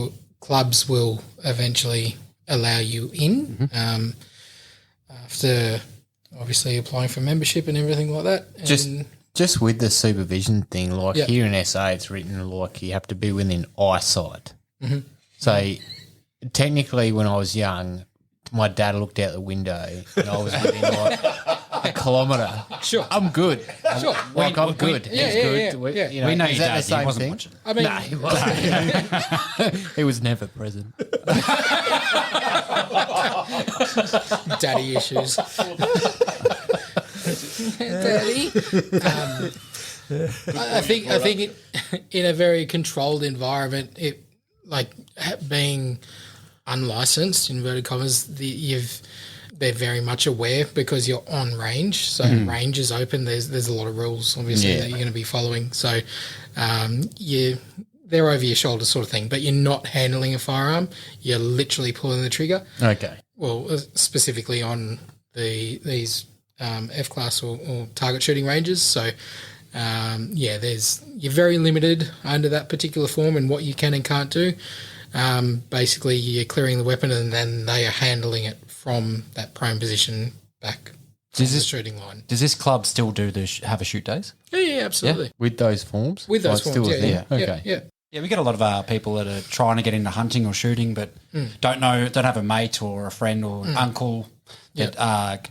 will eventually allow you in after obviously applying for membership and everything like that. And Just with the supervision thing, like Yeah. here in SA, it's written like you have to be within eyesight. So technically, when I was young, my dad looked out the window and I was within like a kilometre. Sure. I'm good. Sure. I'm good. Yeah, He's yeah, good. yeah. You know, We know is your that dad, the same he wasn't thing? watching. I mean, No, he wasn't. He was never present. daddy issues. Daddy. I think in a very controlled environment, it like being unlicensed, inverted commas, they're very much aware because you're on range. So range is open. There's a lot of rules obviously that you're going to be following. So they're over your shoulder sort of thing, but you're not handling a firearm. You're literally pulling the trigger. Okay. Well, specifically on these F-class or target shooting ranges. So, you're very limited under that particular form and what you can and can't do. Basically, you're clearing the weapon and then they are handling it from that prone position back to the shooting line. Does this club still do have a shoot days? Yeah, absolutely. With those forms? With those Like, forms, still a thing? Okay. Yeah. Yeah, we get a lot of people that are trying to get into hunting or shooting, but don't have a mate or a friend or an uncle that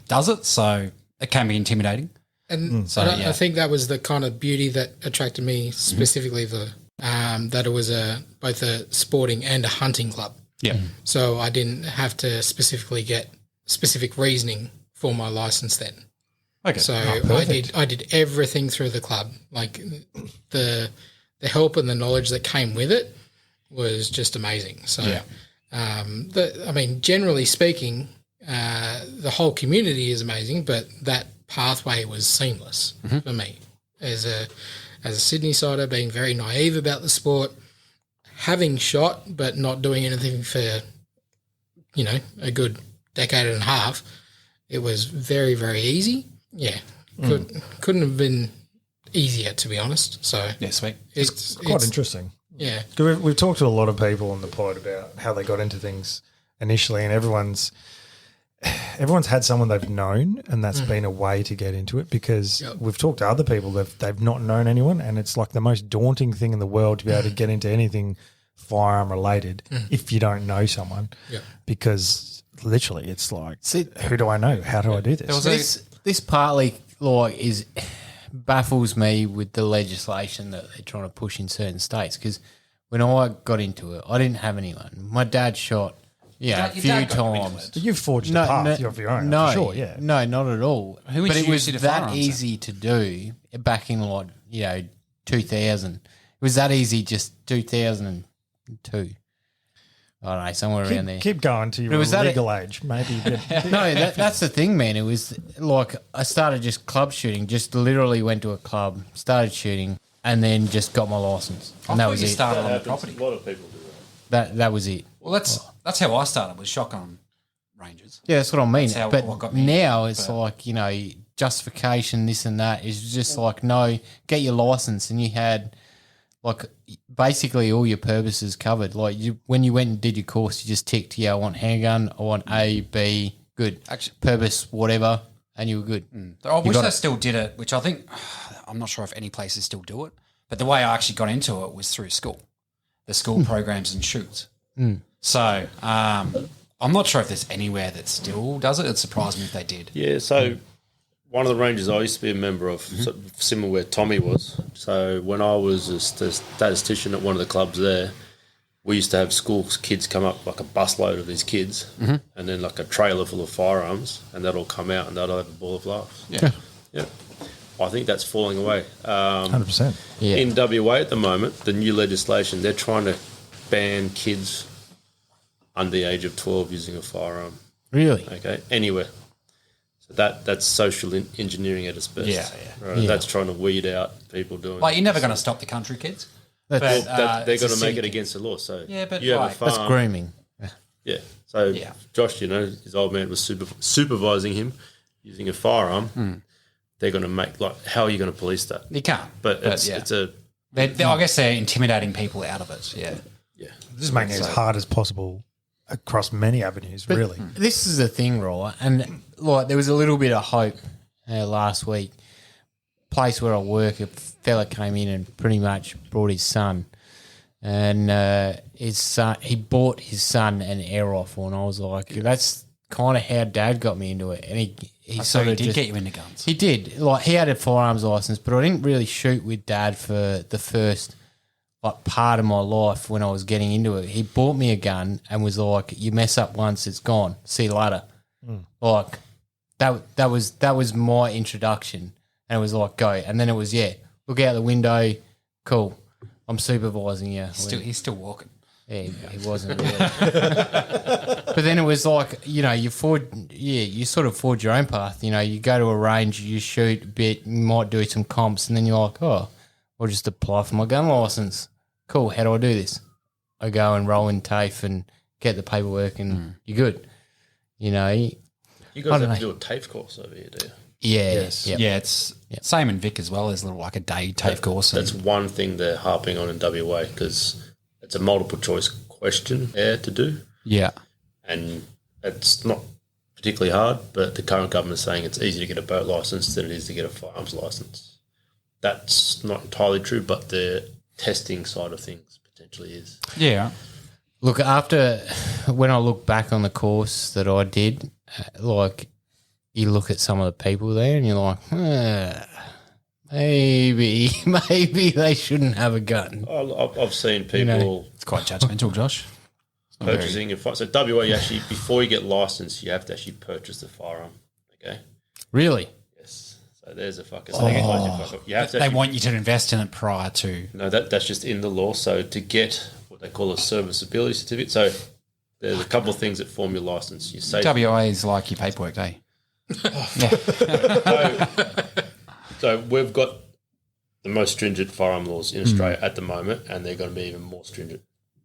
does it. So it can be intimidating. And I think that was the kind of beauty that attracted me specifically, that it was both a sporting and a hunting club. Yeah. So I didn't have to specifically get specific reasoning for my license then. Okay. So I did everything through the club. Like the help and the knowledge that came with it was just amazing. So, generally speaking, the whole community is amazing, but that pathway was seamless for me as a Sydney sider, being very naive about the sport, having shot but not doing anything for a good decade and a half. It was very, very easy. Yeah, couldn't have been easier, to be honest. So Yeah, sweet. it's Quite interesting. Yeah, We've talked to a lot of people on the pod about how they got into things initially, and everyone's had someone they've known, and that's been a way to get into it, because we've talked to other people that they've not known anyone, and it's like the most daunting thing in the world to be able to get into anything firearm related if you don't know someone, because literally it's like, who do I know? How do I do this? This partly baffles me with the legislation that they're trying to push in certain states, because when I got into it, I didn't have anyone. My dad shot a few times. You've forged a path of your own, for sure, yeah. No, not at all. Who but it was introduced you to that firearms, easy to do back in 2000. It was that easy, just 2002. I don't know, somewhere around there. Keep going to your was that legal age, maybe. No, that's the thing, man. It was like I started just club shooting, just literally went to a club, started shooting, and then just got my license. And that was it. Started on the Happens. property. A lot of people do that. That was it. Well, that's how I started with shotgun ranges. Yeah, that's what I mean. That's how But what got me now into it. it's like, justification, this and that is just like, no, get your license. And you had like basically all your purposes covered. Like when you went and did your course, you just ticked, I want handgun, I want A, B, good. Actually, purpose, whatever, and you were good. I wish got they it. still did it, which I think I'm not sure if any places still do it. But the way I actually got into it was through school, the school programs and shoots. So I'm not sure if there's anywhere that still does it. It surprised me if they did. Yeah, so one of the ranges I used to be a member of, sort of similar where Tommy was. So when I was a statistician at one of the clubs there, we used to have school kids come up, like a busload of these kids, and then like a trailer full of firearms, and that'll come out and that'll have a ball of laughs. Yeah. I think that's falling away. 100%. Yeah. In WA at the moment, the new legislation, they're trying to ban kids under the age of 12 using a firearm. Really? Okay, anywhere. So that's social engineering at its best. Yeah. Right? Yeah. That's trying to weed out people doing. Like, you're never going to stop the country kids. That's, But they're it's a going to make city it kid. against the law. So Yeah, but you have like- a farm. that's grooming. Yeah. So Yeah. Josh, his old man was supervising him using a firearm. They're going to make how are you going to police that? You can't. But it's a I guess they're intimidating people out of it. Yeah. Just making it as hard as possible across many avenues, really. This is the thing, right? And like, there was a little bit of hope last week. Place where I work, a fella came in and pretty much brought his son, and his son, he bought his son an air rifle, and I was like, that's kind of how Dad got me into it, and he So sort he of did just, get you into guns. He did. Like, he had a firearms license, but I didn't really shoot with Dad for the first part of my life when I was getting into it. He bought me a gun and was like, "You mess up once, it's gone. See you later." Like that was my introduction, and it was like, go. And then it was, look out the window, cool. I'm supervising you. He's still walking. Yeah, he wasn't really. But then it was like, you sort of forge your own path. You go to a range, you shoot a bit, you might do some comps, and then you're like, oh, I'll just apply for my gun license. Cool, how do I do this? I go and roll in TAFE and get the paperwork, and you're good. you I guys don't have know. to do a TAFE course over here, do you? Yeah, Yes. yep. Yeah, it's same in Vic as well. There's like a day TAFE course. That's one thing they're harping on in WA because it's a multiple choice question there to do, yeah. and it's not particularly hard. But the current government is saying it's easier to get a boat license than it is to get a firearms license. That's not entirely true, but the testing side of things potentially is. Yeah. Look, when I look back on the course that I did, you look at some of the people there and you're like, maybe they shouldn't have a gun. I've seen people It's quite judgmental, Josh. purchasing a firearm. So WA, you actually, before you get licensed, you have to actually purchase the firearm. Okay. Really? Yes. So there's a fucking. You have to. They Actually, want you to invest in it prior to. no, that's just in the law. So to get what they call a serviceability certificate, so there's a couple of things that form your license. You say WA is like your paperwork day. so. We've got the most stringent firearm laws in Australia at the moment, and they're going to be even more stringent.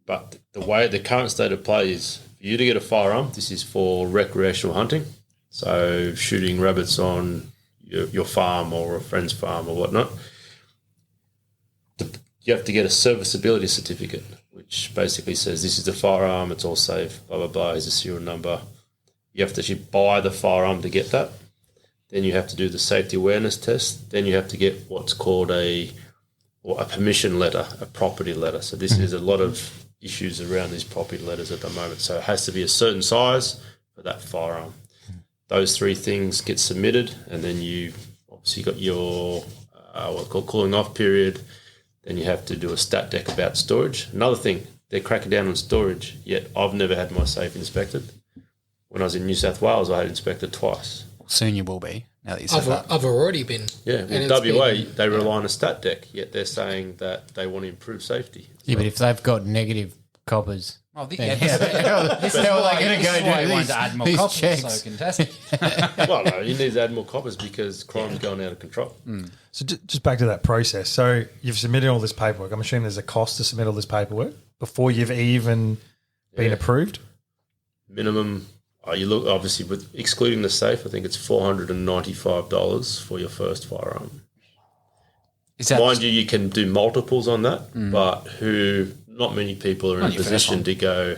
But the way the current state of play is, for you to get a firearm, this is for recreational hunting, so shooting rabbits on your farm or a friend's farm or whatnot. You have to get a serviceability certificate, which basically says this is the firearm, it's all safe, blah, blah, blah, here's a serial number. You have to actually buy the firearm to get that. Then you have to do the safety awareness test. Then you have to get what's called a permission letter, a property letter. So this is a lot of issues around these property letters at the moment. So it has to be a certain size for that firearm. Those three things get submitted, and then you obviously got your what's called cooling off period. Then you have to do a stat deck about storage. Another thing, they're cracking down on storage, yet I've never had my safe inspected. When I was in New South Wales, I had it inspected twice. Soon you will be. Now that you said that. I've already been. Yeah, And in it's WA, been- they rely on a stat deck, yet they're saying that they want to improve safety. Yeah, but if they've got negative coppers, Oh, the, This is how are they going to go do wanted these, to add more these cops checks? so can test it. Well, no, you need to add more coppers because crime's going out of control. So just back to that process. So you've submitted all this paperwork. I'm assuming there's a cost to submit all this paperwork before you've even been approved? Minimum, you look obviously with excluding the safe, I think it's $495 for your first firearm. Is that Mind you, you can do multiples on that, but not many people are in a your first position one. to go,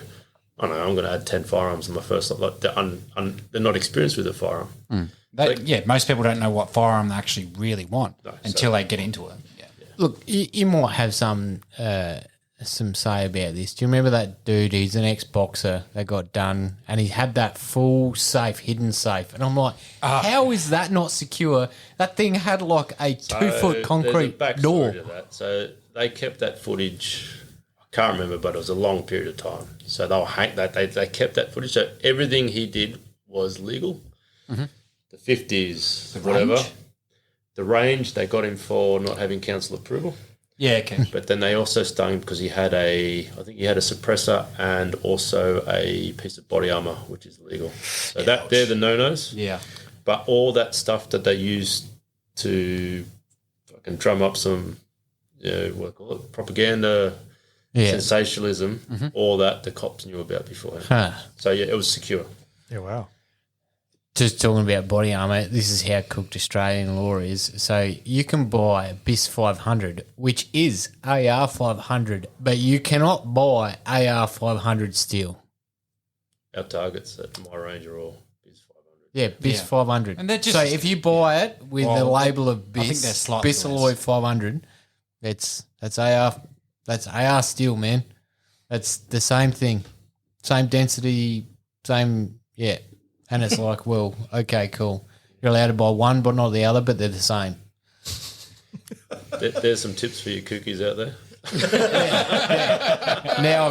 I don't know, I'm going to add 10 firearms in my first one. Like they're not experienced with a firearm. most people don't know what firearm they actually really want until they get into it. Yeah. Look, you might have some say about this. Do you remember that dude? He's an ex-boxer that got done, and he had that full safe, hidden safe. And I'm like, how is that not secure? That thing had like a 2-foot concrete there's a door. backstory to that. So they kept that footage. I can't remember, but it was a long period of time. So they'll hang that. They kept that footage. So everything he did was legal. The 50s, whatever. range? The range they got him for not having council approval. Yeah, okay. But then they also stung him because I think he had a suppressor and also a piece of body armor, which is illegal. So they're the no-nos. Yeah. But all that stuff that they used to fucking drum up some, what do I call it, propaganda, sensationalism, all that the cops knew about beforehand. Huh. So yeah, it was secure. Yeah, wow. Just talking about body armour, this is how cooked Australian law is. So you can buy a BIS 500, which is AR 500, but you cannot buy AR 500 steel. Our targets at my range are all BIS 500. Yeah, BIS 500. And they're just- so if you buy it with the Well, label of I think BIS, they're slightly BIS less. Alloy 500, that's AR steel, man. That's the same thing, same density, same And it's like, well, okay, cool. You're allowed to buy one, but not the other, but they're the same. There's some tips for you cookies out there. Now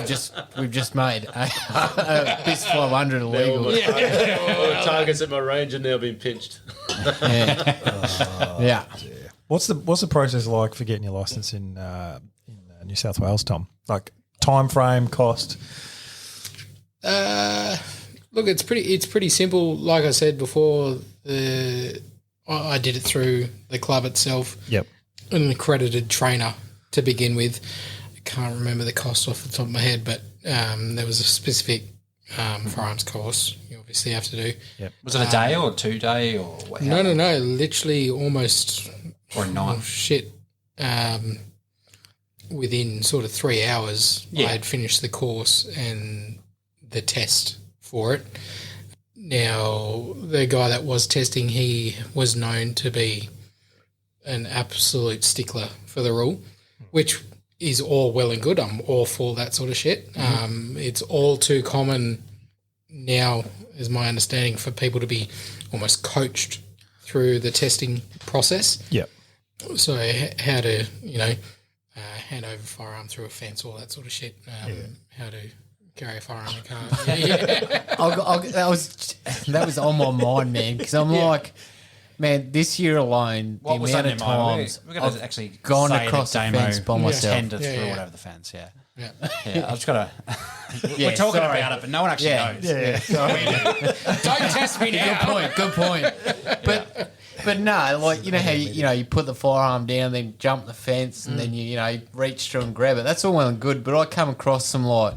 we've just made a BIS 500 illegal. All the targets at my range are now being pinched. Yeah. What's the process like for getting your license in New South Wales, Tom? Like time frame, cost? Look, it's pretty simple. Like I said before, I did it through the club itself. Yep. An accredited trainer to begin with. I can't remember the cost off the top of my head, but there was a specific firearms course you obviously have to do. Yep. Was it a day or 2 day or what? No, literally almost Or a night? Within sort of 3 hours, Yeah. I had finished the course and the test for it. Now, the guy that was testing, he was known to be an absolute stickler for the rule, which is all well and good. I'm all for that sort of shit. It's all too common now, is my understanding, for people to be almost coached through the testing process. Yep. So how to, hand over a firearm through a fence, all that sort of shit. How to carry a firearm in a car. That was on my mind, man, because I'm like, man, this year alone, What the was amount on of your mind? times We're going to I've actually gone say across the that Damo fence by myself. tended Yeah, through yeah. it over the fence, yeah. Yeah. Yeah, I've just got to... Yeah, We're talking sorry. about it, but no one actually knows. Yeah. Don't test me now. Good point. But no, like, you know how you put the firearm down, then jump the fence, and then you reach through and grab it. That's all well and good. But I come across some like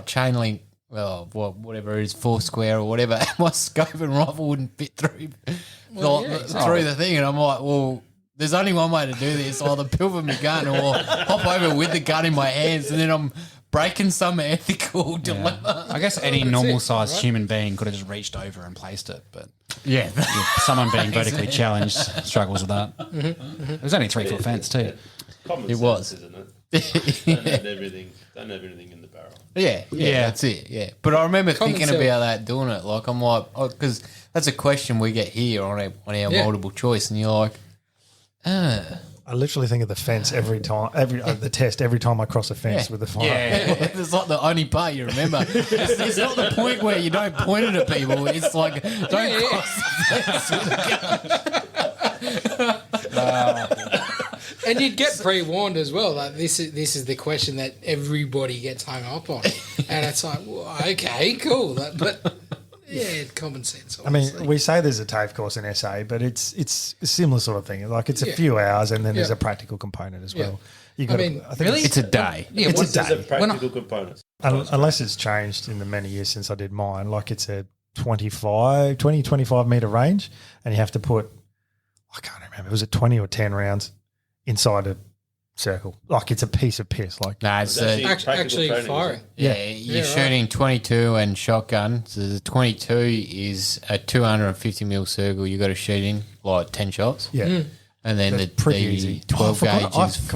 chain link, whatever it is, Foursquare or whatever. And my scope and rifle wouldn't fit through through the thing, and I'm like, well, there's only one way to do this: either pivot my gun or hop over with the gun in my hands, and then I'm breaking some ethical dilemma. I guess any normal-sized human being could have just reached over and placed it, but Yeah. someone being vertically challenged struggles with that. It was only 3-foot fence too. Common It sense, was. isn't it? Don't have everything in the barrel. Yeah, that's it. Yeah, but I remember Common thinking sense. about that, doing it. Like, I'm like, because that's a question we get here on our multiple choice, and you're like, I literally think of the fence every time, the test every time I cross a fence with the fire. it's like the only part you remember. It's not the point where you don't point it at people. It's like, don't cross the fence with a gun. And you'd get pre-warned as well. Like this is the question that everybody gets hung up on, and it's like, well, okay, cool, but yeah, common sense. I mean, Obviously. we say there's a TAFE course in SA, but it's a similar sort of thing. Like it's a few hours, and then there's a practical component as well. You got. mean, I think really? It's a day. Yeah, It's what's a day. There's a practical component. Unless it's changed in the many years since I did mine, like it's a 25 metre range, and you have to put, I can't remember, was it 20 or 10 rounds inside a circle? Like it's a piece of piss. Like No, it's Actually, actually practical training, firing. isn't you're shooting 22 and shotgun. So the 22 is a 250 mil circle. You got to shoot in like 10 shots. yeah, And then That's pretty easy. 12 Oh, I gauge forgot- is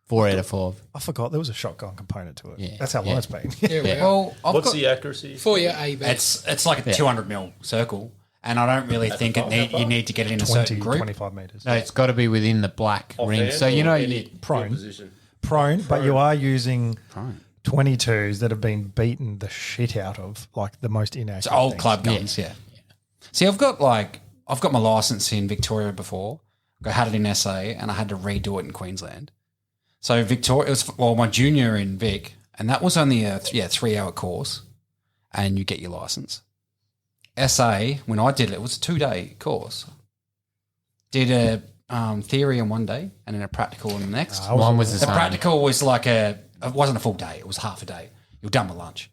4 out of 5. I forgot there was a shotgun component to it. Yeah. That's how Yeah. mine's been. Yeah, we are. Well, What's the accuracy? For your AB. it's like a 200 mil circle, and I don't really think you need to get it in a 20, certain group. 25 metres. No, it's got to be within the black ring. Offhand So you or know, any prone. position? Prone, but you are using Prone. 22s that have been beaten the shit out of, like the most inaccurate. It's old things. club guns, yeah. See, I've got my license in Victoria before. I had it in SA, and I had to redo it in Queensland. So Victoria, it was my junior in Vic, and that was only a 3-hour course, and you get your license. SA, when I did it, it was a 2-day course. Did a theory in one day, and then a practical in the next. Mine was the The same. practical was it wasn't a full day. It was half a day. You were done with lunch.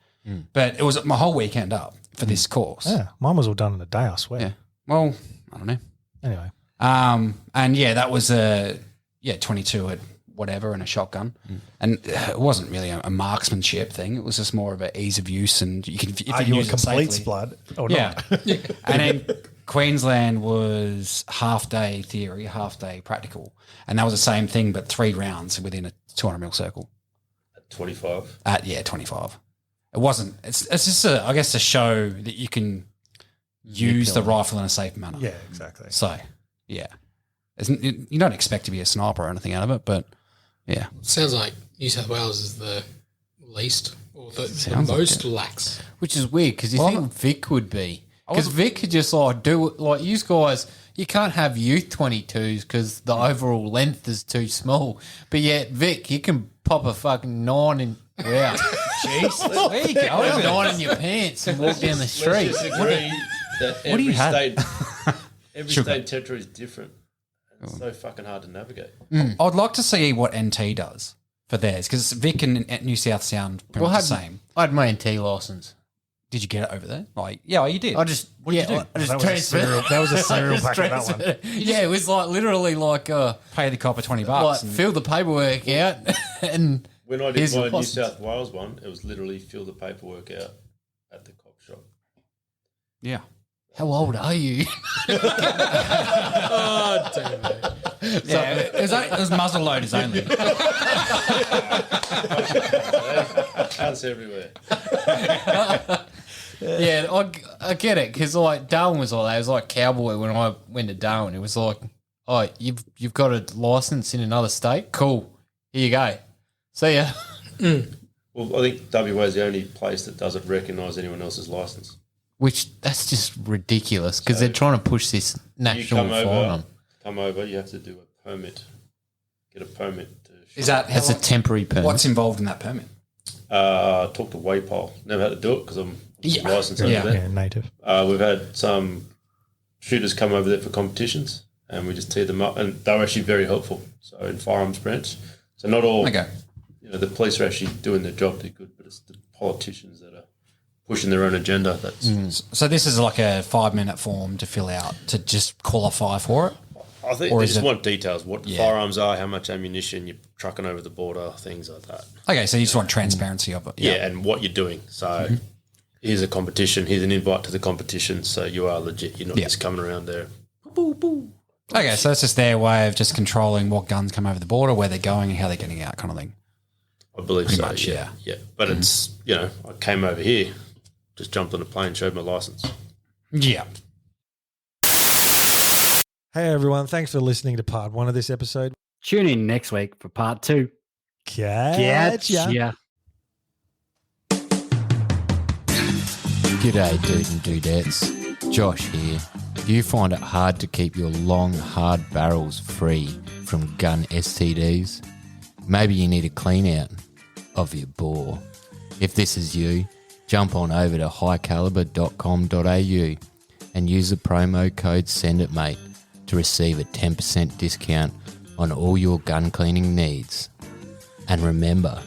But it was my whole weekend up for this course. Yeah, mine was all done in a day, I swear. Yeah. Well, I don't know. Anyway, And yeah, that was 22 at whatever and a shotgun. And it wasn't really a marksmanship thing. It was just more of an ease of use, and you can if are you you a use it complete safely. blood or Yeah. not? And then Queensland was half day theory, half day practical. And that was the same thing, but 3 rounds within a 200 mil circle. 25. At 25. It wasn't. It's just I guess to show that you can use the rifle in a safe manner. Yeah, exactly. So yeah, you don't expect to be a sniper or anything out of it, but yeah, Sounds like New South Wales is the least or the Sounds like most lax. Which is weird because you Well, think Vic would be. Because Vic could just like do it. Like you guys, you can't have youth 22s because the overall length is too small. But yet, Vic, you can pop a fucking 9 in. Wow. Jeez. there you go. Put a 9 in your pants and walk down the street. Let's just agree that do you every have? state, every Sugar. state territory is different. It's so fucking hard to navigate. I'd like to see what NT does for theirs because Vic and New South sound pretty much the same. I had my NT license. Did you get it over there? Like, yeah, you did. I just, What did you do? I just That was a transferred. cereal- that was a I cereal just packet, that one. transferred it. Yeah, it was like literally like Pay the copper $20. like and- fill the paperwork out and When I here's did my your New license. South Wales one, it was literally fill the paperwork out at the cop shop. yeah. How old are you? Oh, damn it. Yeah, it was muzzle loaders only. Guns everywhere. Yeah, I get it because like Darwin was like that. It was like cowboy when I went to Darwin. It was like, oh, you've got a license in another state. Cool, here you go. See ya. Well, I think WA is the only place that doesn't recognise anyone else's licence. Which that's just ridiculous because they're trying to push this You national firearm. come over, you have to do a permit. Get a permit to shoot. Is that That's a temporary permit. what's involved in that permit? Talk to Waypole. Never had to do it because I'm licensed over Yeah. there. Yeah, native. We've had some shooters come over there for competitions, and we just tee them up, and they were actually very helpful. So in firearms branch, so not all, Okay. the police are actually doing their job too good, but it's the politicians that are pushing their own agenda. That's So this is like a 5-minute form to fill out to just qualify for it. I think Or they is just it- want details, what the Yeah. firearms are, how much ammunition you're trucking over the border, things like that. Okay, so you just want transparency of it. Yeah, and what you're doing. So here's a competition, here's an invite to the competition, so you are legit. You're not just coming around there. Okay, so that's just their way of just controlling what guns come over the border, where they're going, and how they're getting out, kind of thing. I believe Pretty so. much, yeah. But it's I came over here, just jumped on a plane, showed my license. Yeah. Hey everyone, thanks for listening to part 1 of this episode. Tune in next week for part 2. Catch ya. Yeah. G'day, dude and dudettes. Josh here. Do you find it hard to keep your long, hard barrels free from gun STDs? Maybe you need a clean out of your bore. If this is you, jump on over to highcaliber.com.au and use the promo code SENDITMATE to receive a 10% discount on all your gun cleaning needs. And remember,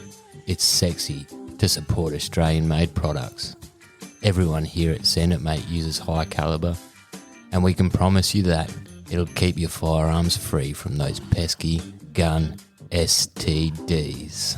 it's sexy to support Australian-made products. Everyone here at Send It Mate uses High Caliber, and we can promise you that it'll keep your firearms free from those pesky gun STDs.